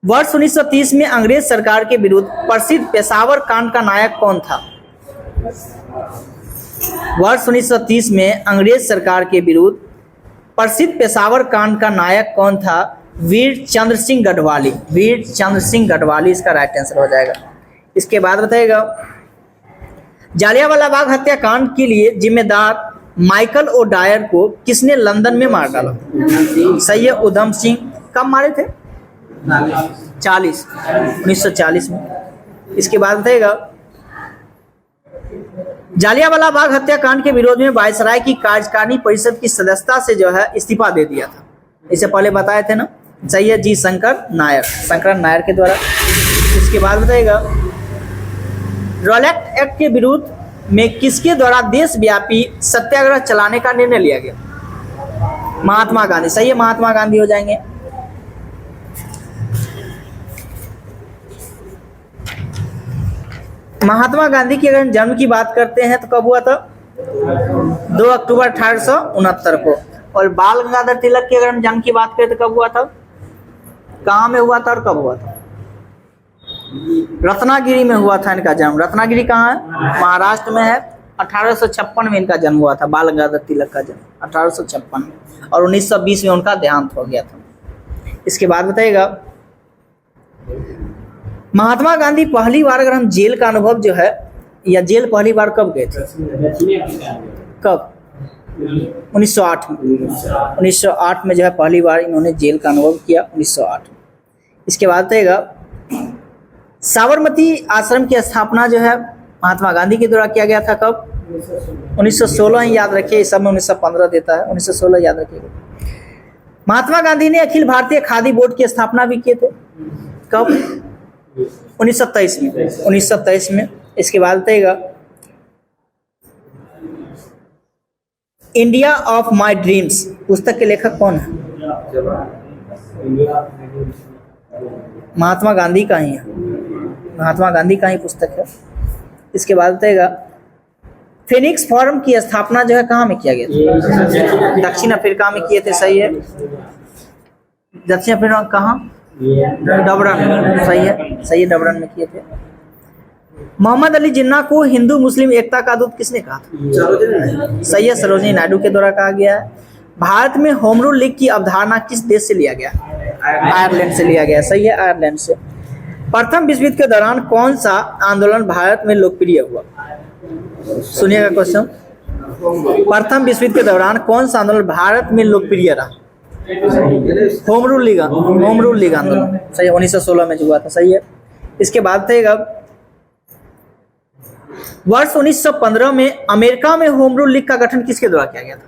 वर्ष 1930 में अंग्रेज सरकार के विरुद्ध प्रसिद्ध पेशावर कांड का नायक कौन था? वर्ष 1930 में अंग्रेज सरकार के विरुद्ध प्रसिद्ध पेशावर कांड का नायक कौन था? वीर चंद्र सिंह गढ़वाली। वीर चंद्र सिंह गढ़वाली इसका राइट आंसर हो जाएगा। इसके बाद बताइएगा जालियांवाला बाग हत्याकांड के लिए जिम्मेदार माइकल ओ डायर को किसने लंदन में मार डाला? सही है, उधम सिंह। कब मारे थे? 1940 में। इसके बाद बताइएगा जालियांवाला बाग हत्याकांड के विरोध में वायसराय की कार्यकारिणी परिषद की सदस्यता से जो है इस्तीफा दे दिया था। इससे पहले बताए थे ना, सही है, जी शंकर नायर के द्वारा। इसके बाद बताइएगा रॉलेट एक्ट के विरुद्ध में किसके द्वारा देशव्यापी सत्याग्रह चलाने का निर्णय लिया गया? महात्मा गांधी, सही है, महात्मा गांधी हो जाएंगे। महात्मा गांधी की अगर जन्म की बात करते हैं तो कब हुआ था? 2 अक्टूबर 1869 को। और बाल गंगाधर तिलक की अगर हम जन्म की बात करें तो कब हुआ था? कहाँ में हुआ था और कब हुआ था? रत्नागिरी में हुआ था इनका जन्म। रत्नागिरी कहाँ है? महाराष्ट्र में है। 1856 में इनका जन्म हुआ था, बाल गंगाधर तिलक का जन्म 1856 में। और 1920 में उनका देहांत हो गया था। इसके बाद बताइएगा महात्मा गांधी पहली बार अगर हम जेल का अनुभव जो है, या जेल पहली बार कब गए थे? कब? 1908 में। 1908 में जो है पहली बार इन्होंने जेल का अनुभव किया, 1908 में। इसके बाद बताइएगा साबरमती आश्रम की स्थापना जो है महात्मा गांधी के द्वारा किया गया था। कब? 1916 ही याद रखिए, इस सब में 1915 देता है, 1916 याद रखिएगा। महात्मा गांधी ने अखिल भारतीय खादी बोर्ड की स्थापना भी किए थे। कब? 1923 में। 1923 में। इसके बाद बताइएगा इंडिया ऑफ माई ड्रीम्स पुस्तक के लेखक कौन है? महात्मा गांधी का ही है, महात्मा गांधी का ही पुस्तक है। इसके बाद बताइएगा फिनिक्स फोरम की स्थापना जो है कहाँ में किया गया था? दक्षिण अफ्रीका में किए थे, सही है। दक्षिण अफ्रीका कहाँ? डबरन, सही है, डबरन में किए थे। मोहम्मद अली जिन्ना को हिंदू मुस्लिम एकता का दूत किसने कहा था? सही है, सरोजिनी नायडू के द्वारा कहा गया है। भारत में होम रूल लीग की अवधारणा किस देश से लिया गया? आयरलैंड से लिया गया, सही है, आयरलैंड से। प्रथम विश्व युद्ध के दौरान कौन सा आंदोलन भारत में लोकप्रिय हुआ? सुनिएगा क्वेश्चन। प्रथम विश्व युद्ध के दौरान कौन सा आंदोलन भारत में लोकप्रिय रहा? होम रूल लीग आंदोलन, सही है, 1916 में जो हुआ था, सही है। इसके बाद बताइएगा वर्ष 1915 में अमेरिका में होम रूल लीग का गठन किसके द्वारा किया गया था?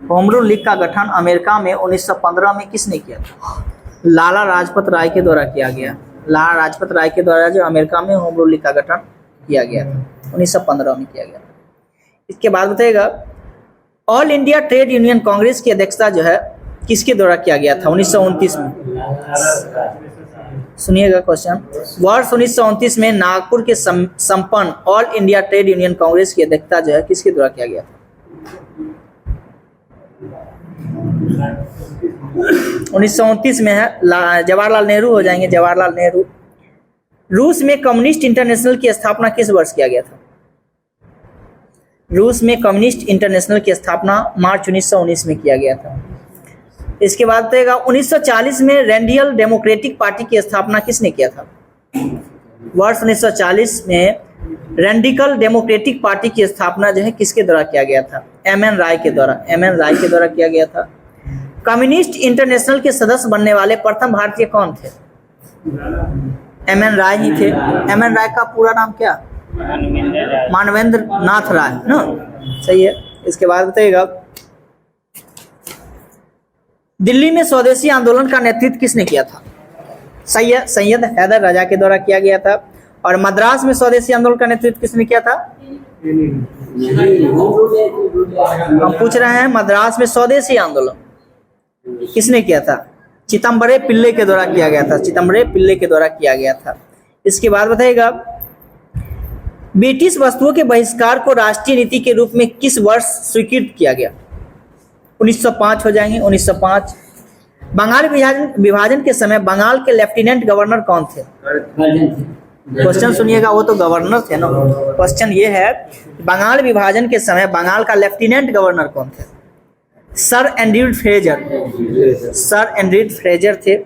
होम रूल लीग का गठन अमेरिका में 1915 में किसने किया था? लाला लाजपत राय के द्वारा किया गया। लाला लाजपत राय के द्वारा जो अमेरिका में होम रूल लीग का गठन किया गया था, 1915 में किया गया। इसके बाद बताइएगा all India trade union Congress की अध्यक्षता जो है किसके द्वारा किया गया था 1929 में? सुनिएगा क्वेश्चन। वर्ष 1929 में नागपुर के संपन्न all India trade union Congress की अध्यक्षता जो है किसके द्वारा किया गया था? 1929 में है जवाहरलाल नेहरू हो जाएंगे, जवाहरलाल नेहरू। रूस में कम्युनिस्ट इंटरनेशनल की स्थापना किस वर्ष किया गया था? रूस में कम्युनिस्ट इंटरनेशनल की स्थापना मार्च 1919 में किया गया था। इसके बाद बताइएगा 1940 में रेडिकल डेमोक्रेटिक पार्टी की स्थापना किसने किया था? वर्ष 1940 में रेडिकल डेमोक्रेटिक पार्टी की स्थापना जो है किसके द्वारा किया गया था? एम.एन. राय के द्वारा, एम.एन. राय के द्वारा किया गया था। कम्युनिस्ट इंटरनेशनल के सदस्य बनने वाले प्रथम भारतीय कौन थे? एम.एन. राय ही थे। एम.एन. राय का पूरा नाम क्या? मानवेंद्र नाथ राय ना, सही है। इसके बाद बताइएगा दिल्ली में स्वदेशी आंदोलन का नेतृत्व किसने किया था? सैयद हैदर राजा के द्वारा किया गया था। और मद्रास में स्वदेशी आंदोलन का नेतृत्व किसने किया था? हम पूछ रहे हैं मद्रास में स्वदेशी आंदोलन किसने किया था? चिदम्बरे पिल्ले के द्वारा किया गया था, चिदम्बरे पिल्ले के द्वारा किया गया था। इसके बाद बताइएगा ब्रिटिश वस्तुओं के बहिष्कार को राष्ट्रीय नीति के रूप में किस वर्ष स्वीकृत किया गया? 1905 हो जाएंगे, 1905। बंगाल विभाजन के समय बंगाल के लेफ्टिनेंट गवर्नर कौन थे? क्वेश्चन सुनिएगा, वो तो गवर्नर थे ना। क्वेश्चन ये है बंगाल विभाजन के समय बंगाल का लेफ्टिनेंट गवर्नर कौन थे? Sir Andrew Fraser, sir Andrew Fraser थे।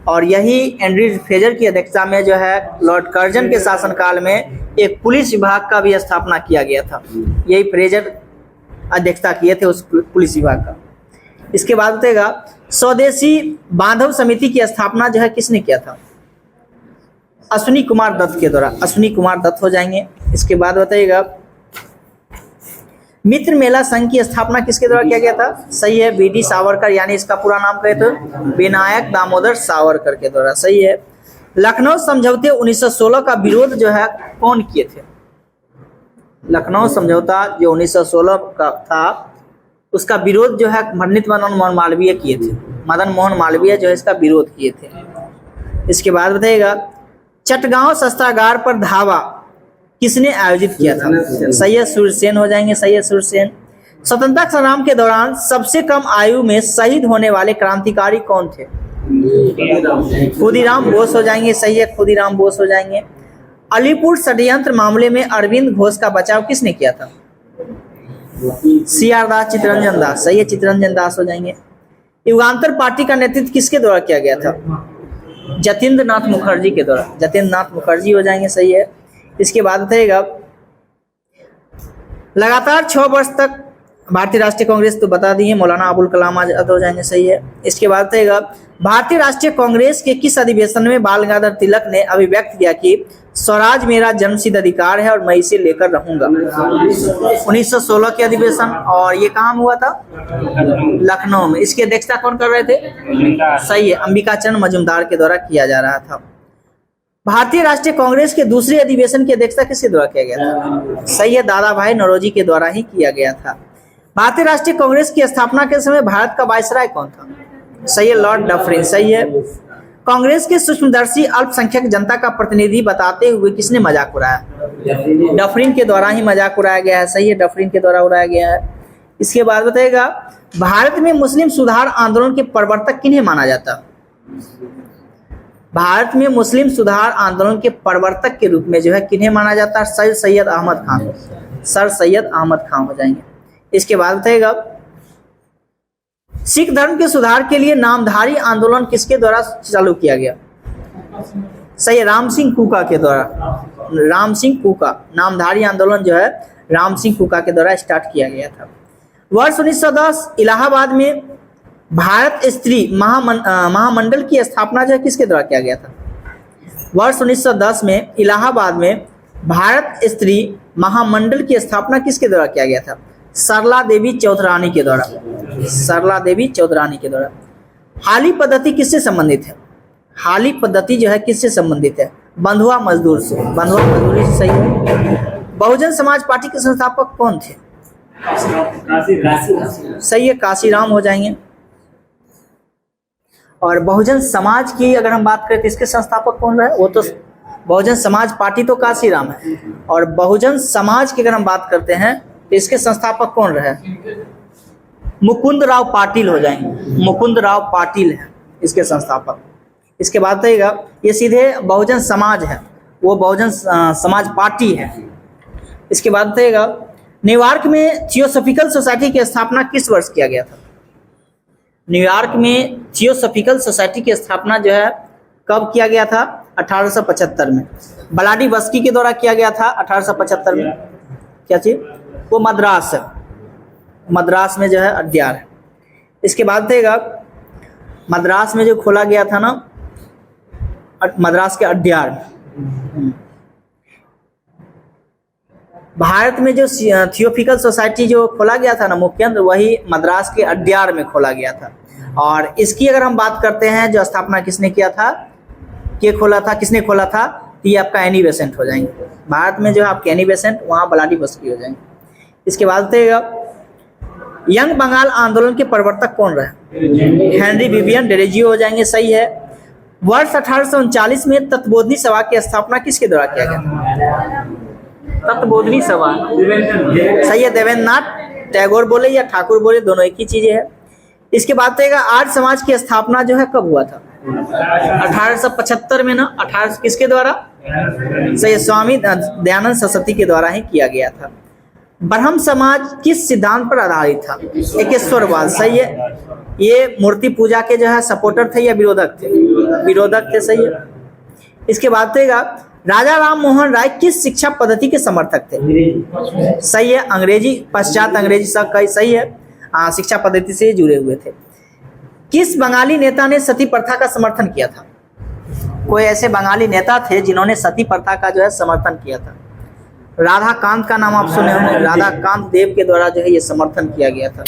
और यही एंड्रयू फ्रेजर की अध्यक्षता में जो है लॉर्ड कर्जन के शासनकाल में एक पुलिस विभाग का भी स्थापना किया गया था। यही फ्रेजर अध्यक्षता किए थे उस पुलिस विभाग का। इसके बाद बताइएगा स्वदेशी बांधव समिति की स्थापना जो है किसने किया था? अश्विनी कुमार दत्त के द्वारा, अश्विनी कुमार दत्त हो जाएंगे। इसके बाद बताइएगा मित्र मेला संघ की स्थापना किसके द्वारा किया गया था? सही है, बी.डी. सावरकर, यानी इसका पूरा नाम कहे तो विनायक दामोदर सावरकर के द्वारा, सही है। लखनऊ समझौते 1916 का विरोध जो है कौन किए थे? लखनऊ समझौता जो 1916 का था उसका विरोध जो है पंडित मदन मोहन मालवीय किए थे। मदन मोहन मालवीय जो है इसका विरोध किए थे। इसके बाद बताइएगा चटगांव शस्त्रागार पर धावा किसने आयोजित किया था? सैयद सूर्यसेन हो जाएंगे, सैयद सूर्यसेन। स्वतंत्रता संग्राम के दौरान सबसे कम आयु में शहीद होने वाले क्रांतिकारी कौन थे? खुदीराम बोस हो जाएंगे, सही है, खुदीराम बोस हो जाएंगे। अलीपुर षड्यंत्र मामले में अरविंद घोष का बचाव किसने किया था? सी.आर. दास, चित्तरंजन दास, सही है, चित्तरंजन दास हो जाएंगे। युगांतर पार्टी का नेतृत्व किसके द्वारा किया गया था? जतीन्द्र नाथ मुखर्जी के द्वारा, जतीन्द्र नाथ मुखर्जी हो जाएंगे, सही है। इसके बाद बताइएगा लगातार 6 वर्ष तक भारतीय राष्ट्रीय कांग्रेस तो बता दिए, मौलाना अबुल कलाम आजाद हो जाएंगे, सही है। इसके बाद बताइएगा भारतीय राष्ट्रीय कांग्रेस के किस अधिवेशन में बाल गंगाधर तिलक ने अभिव्यक्त किया कि स्वराज मेरा जन्मसिद्ध अधिकार है और मैं इसे लेकर रहूंगा? 1916 के अधिवेशन, और ये कहाँ हुआ था? लखनऊ में। इसकी अध्यक्षता कौन कर रहे थे? सही है, अंबिका चंद्र मजूमदार के द्वारा किया जा रहा था। भारतीय राष्ट्रीय कांग्रेस के दूसरे अधिवेशन की अध्यक्षता किसके द्वारा किया गया था? सही है, दादा भाई नौरोजी के द्वारा ही किया गया था। भारतीय राष्ट्रीय कांग्रेस की स्थापना के समय भारत का वायसराय कौन था? सही है, लॉर्ड डफरिन, सही है। कांग्रेस के सूक्ष्मदर्शी अल्पसंख्यक जनता का प्रतिनिधि बताते हुए किसने मजाक उड़ाया? डफरिन के द्वारा ही मजाक उड़ाया गया है, सही है, डफरिन के द्वारा उड़ाया गया है। इसके बाद बताइएगा भारत में मुस्लिम सुधार आंदोलन के प्रवर्तक किन्हें माना जाता? भारत में मुस्लिम सुधार आंदोलन के प्रवर्तक के रूप में जो है किन्हें माना जाता है? सर सैयद अहमद खान, सर सैयद अहमद खान हो जाएंगे। इसके बाद बताइएगा सिख धर्म के सुधार के लिए नामधारी आंदोलन किसके द्वारा चालू किया गया? सही है, राम सिंह कूका के द्वारा, राम सिंह कूका। नामधारी आंदोलन जो है राम सिंह कूका के द्वारा स्टार्ट किया गया था। वर्ष 1910 इलाहाबाद में भारत स्त्री महामंडल की स्थापना जो है किसके द्वारा किया गया था? वर्ष 1910 में इलाहाबाद में भारत स्त्री महामंडल की स्थापना किसके द्वारा किया गया था? सरला देवी चौधरानी के द्वारा, सरला देवी चौधरानी के द्वारा। हाली पद्धति किससे संबंधित है? हाली पद्धति जो है किससे संबंधित है? बंधुआ मजदूर से, बंधुआ मजदूरी से, सही है। बहुजन समाज पार्टी के संस्थापक कौन थे? सही है, काशीराम हो जाएंगे। और बहुजन समाज की अगर हम बात करें तो इसके संस्थापक कौन रहे? वो तो बहुजन समाज पार्टी तो काशीराम है, और बहुजन समाज की अगर हम बात करते हैं तो इसके संस्थापक कौन रहे? मुकुंद राव पाटिल हो जाएंगे। मुकुंद राव पाटिल है इसके संस्थापक। इसके बाद रहेगा ये सीधे बहुजन समाज है, वो बहुजन समाज पार्टी है। इसके बाद रहेगा न्यूयॉर्क में थियोसॉफिकल सोसाइटी की स्थापना किस वर्ष किया गया था? न्यूयॉर्क में थियोसॉफिकल सोसाइटी की स्थापना जो है कब किया गया था? 1875 में। व्लादिवस्की के द्वारा किया गया था 1875 में। क्या चीज? वो मद्रास है, मद्रास में जो है अड्यार है। इसके बाद देगा मद्रास में जो खोला गया था ना, मद्रास के अड्यार में। भारत में जो थियोसॉफिकल सोसाइटी जो खोला गया था ना मुख्य केंद्र, वही मद्रास के अड्यार में खोला गया था। और इसकी अगर हम बात करते हैं जो स्थापना किसने किया था, किसने खोला था, तो ये आपका एनी बेसेंट हो जाएंगे। भारत में जो है आपके एनी बेसेंट, वहाँ व्लादिवस्की हो जाएंगे। इसके बाद देगा यंग बंगाल आंदोलन के प्रवर्तक कौन रहे? हेनरी विवियन डेरेजियो हो जाएंगे, सही है। वर्ष 1839 में तत्वबोधिनी सभा की स्थापना किसके द्वारा किया गया? तत्वबोधिनी सभा, सही है। देवेंद्रनाथ टैगोर बोले या ठाकुर बोले, दोनों एक ही चीजें है। इसके बाद रहेगा आर्य समाज की स्थापना जो है कब हुआ था? 1875 में ना। 18 किसके द्वारा? सही है, स्वामी दयानंद सरस्वती के द्वारा ही किया गया था। ब्रह्म समाज किस सिद्धांत पर आधारित था? एकेश्वरवाद, सही है। ये मूर्ति पूजा के जो है सपोर्टर थे या विरोधक थे? विरोधक थे, सही है। इसके बाद रहेगा राजा राम मोहन राय किस शिक्षा पद्धति के समर्थक थे? सही है, अंग्रेजी, पश्चात अंग्रेजी सब का सही है। शिक्षा पद्धति से जुड़े हुए थे। किस बंगाली नेता ने सती प्रथा का समर्थन किया था? कोई ऐसे बंगाली नेता थे जिन्होंने सती प्रथा का जो है समर्थन किया था। राधा कांत का नाम आप सुने होंगे, राधा कांत देव के द्वारा जो है ये समर्थन किया गया था।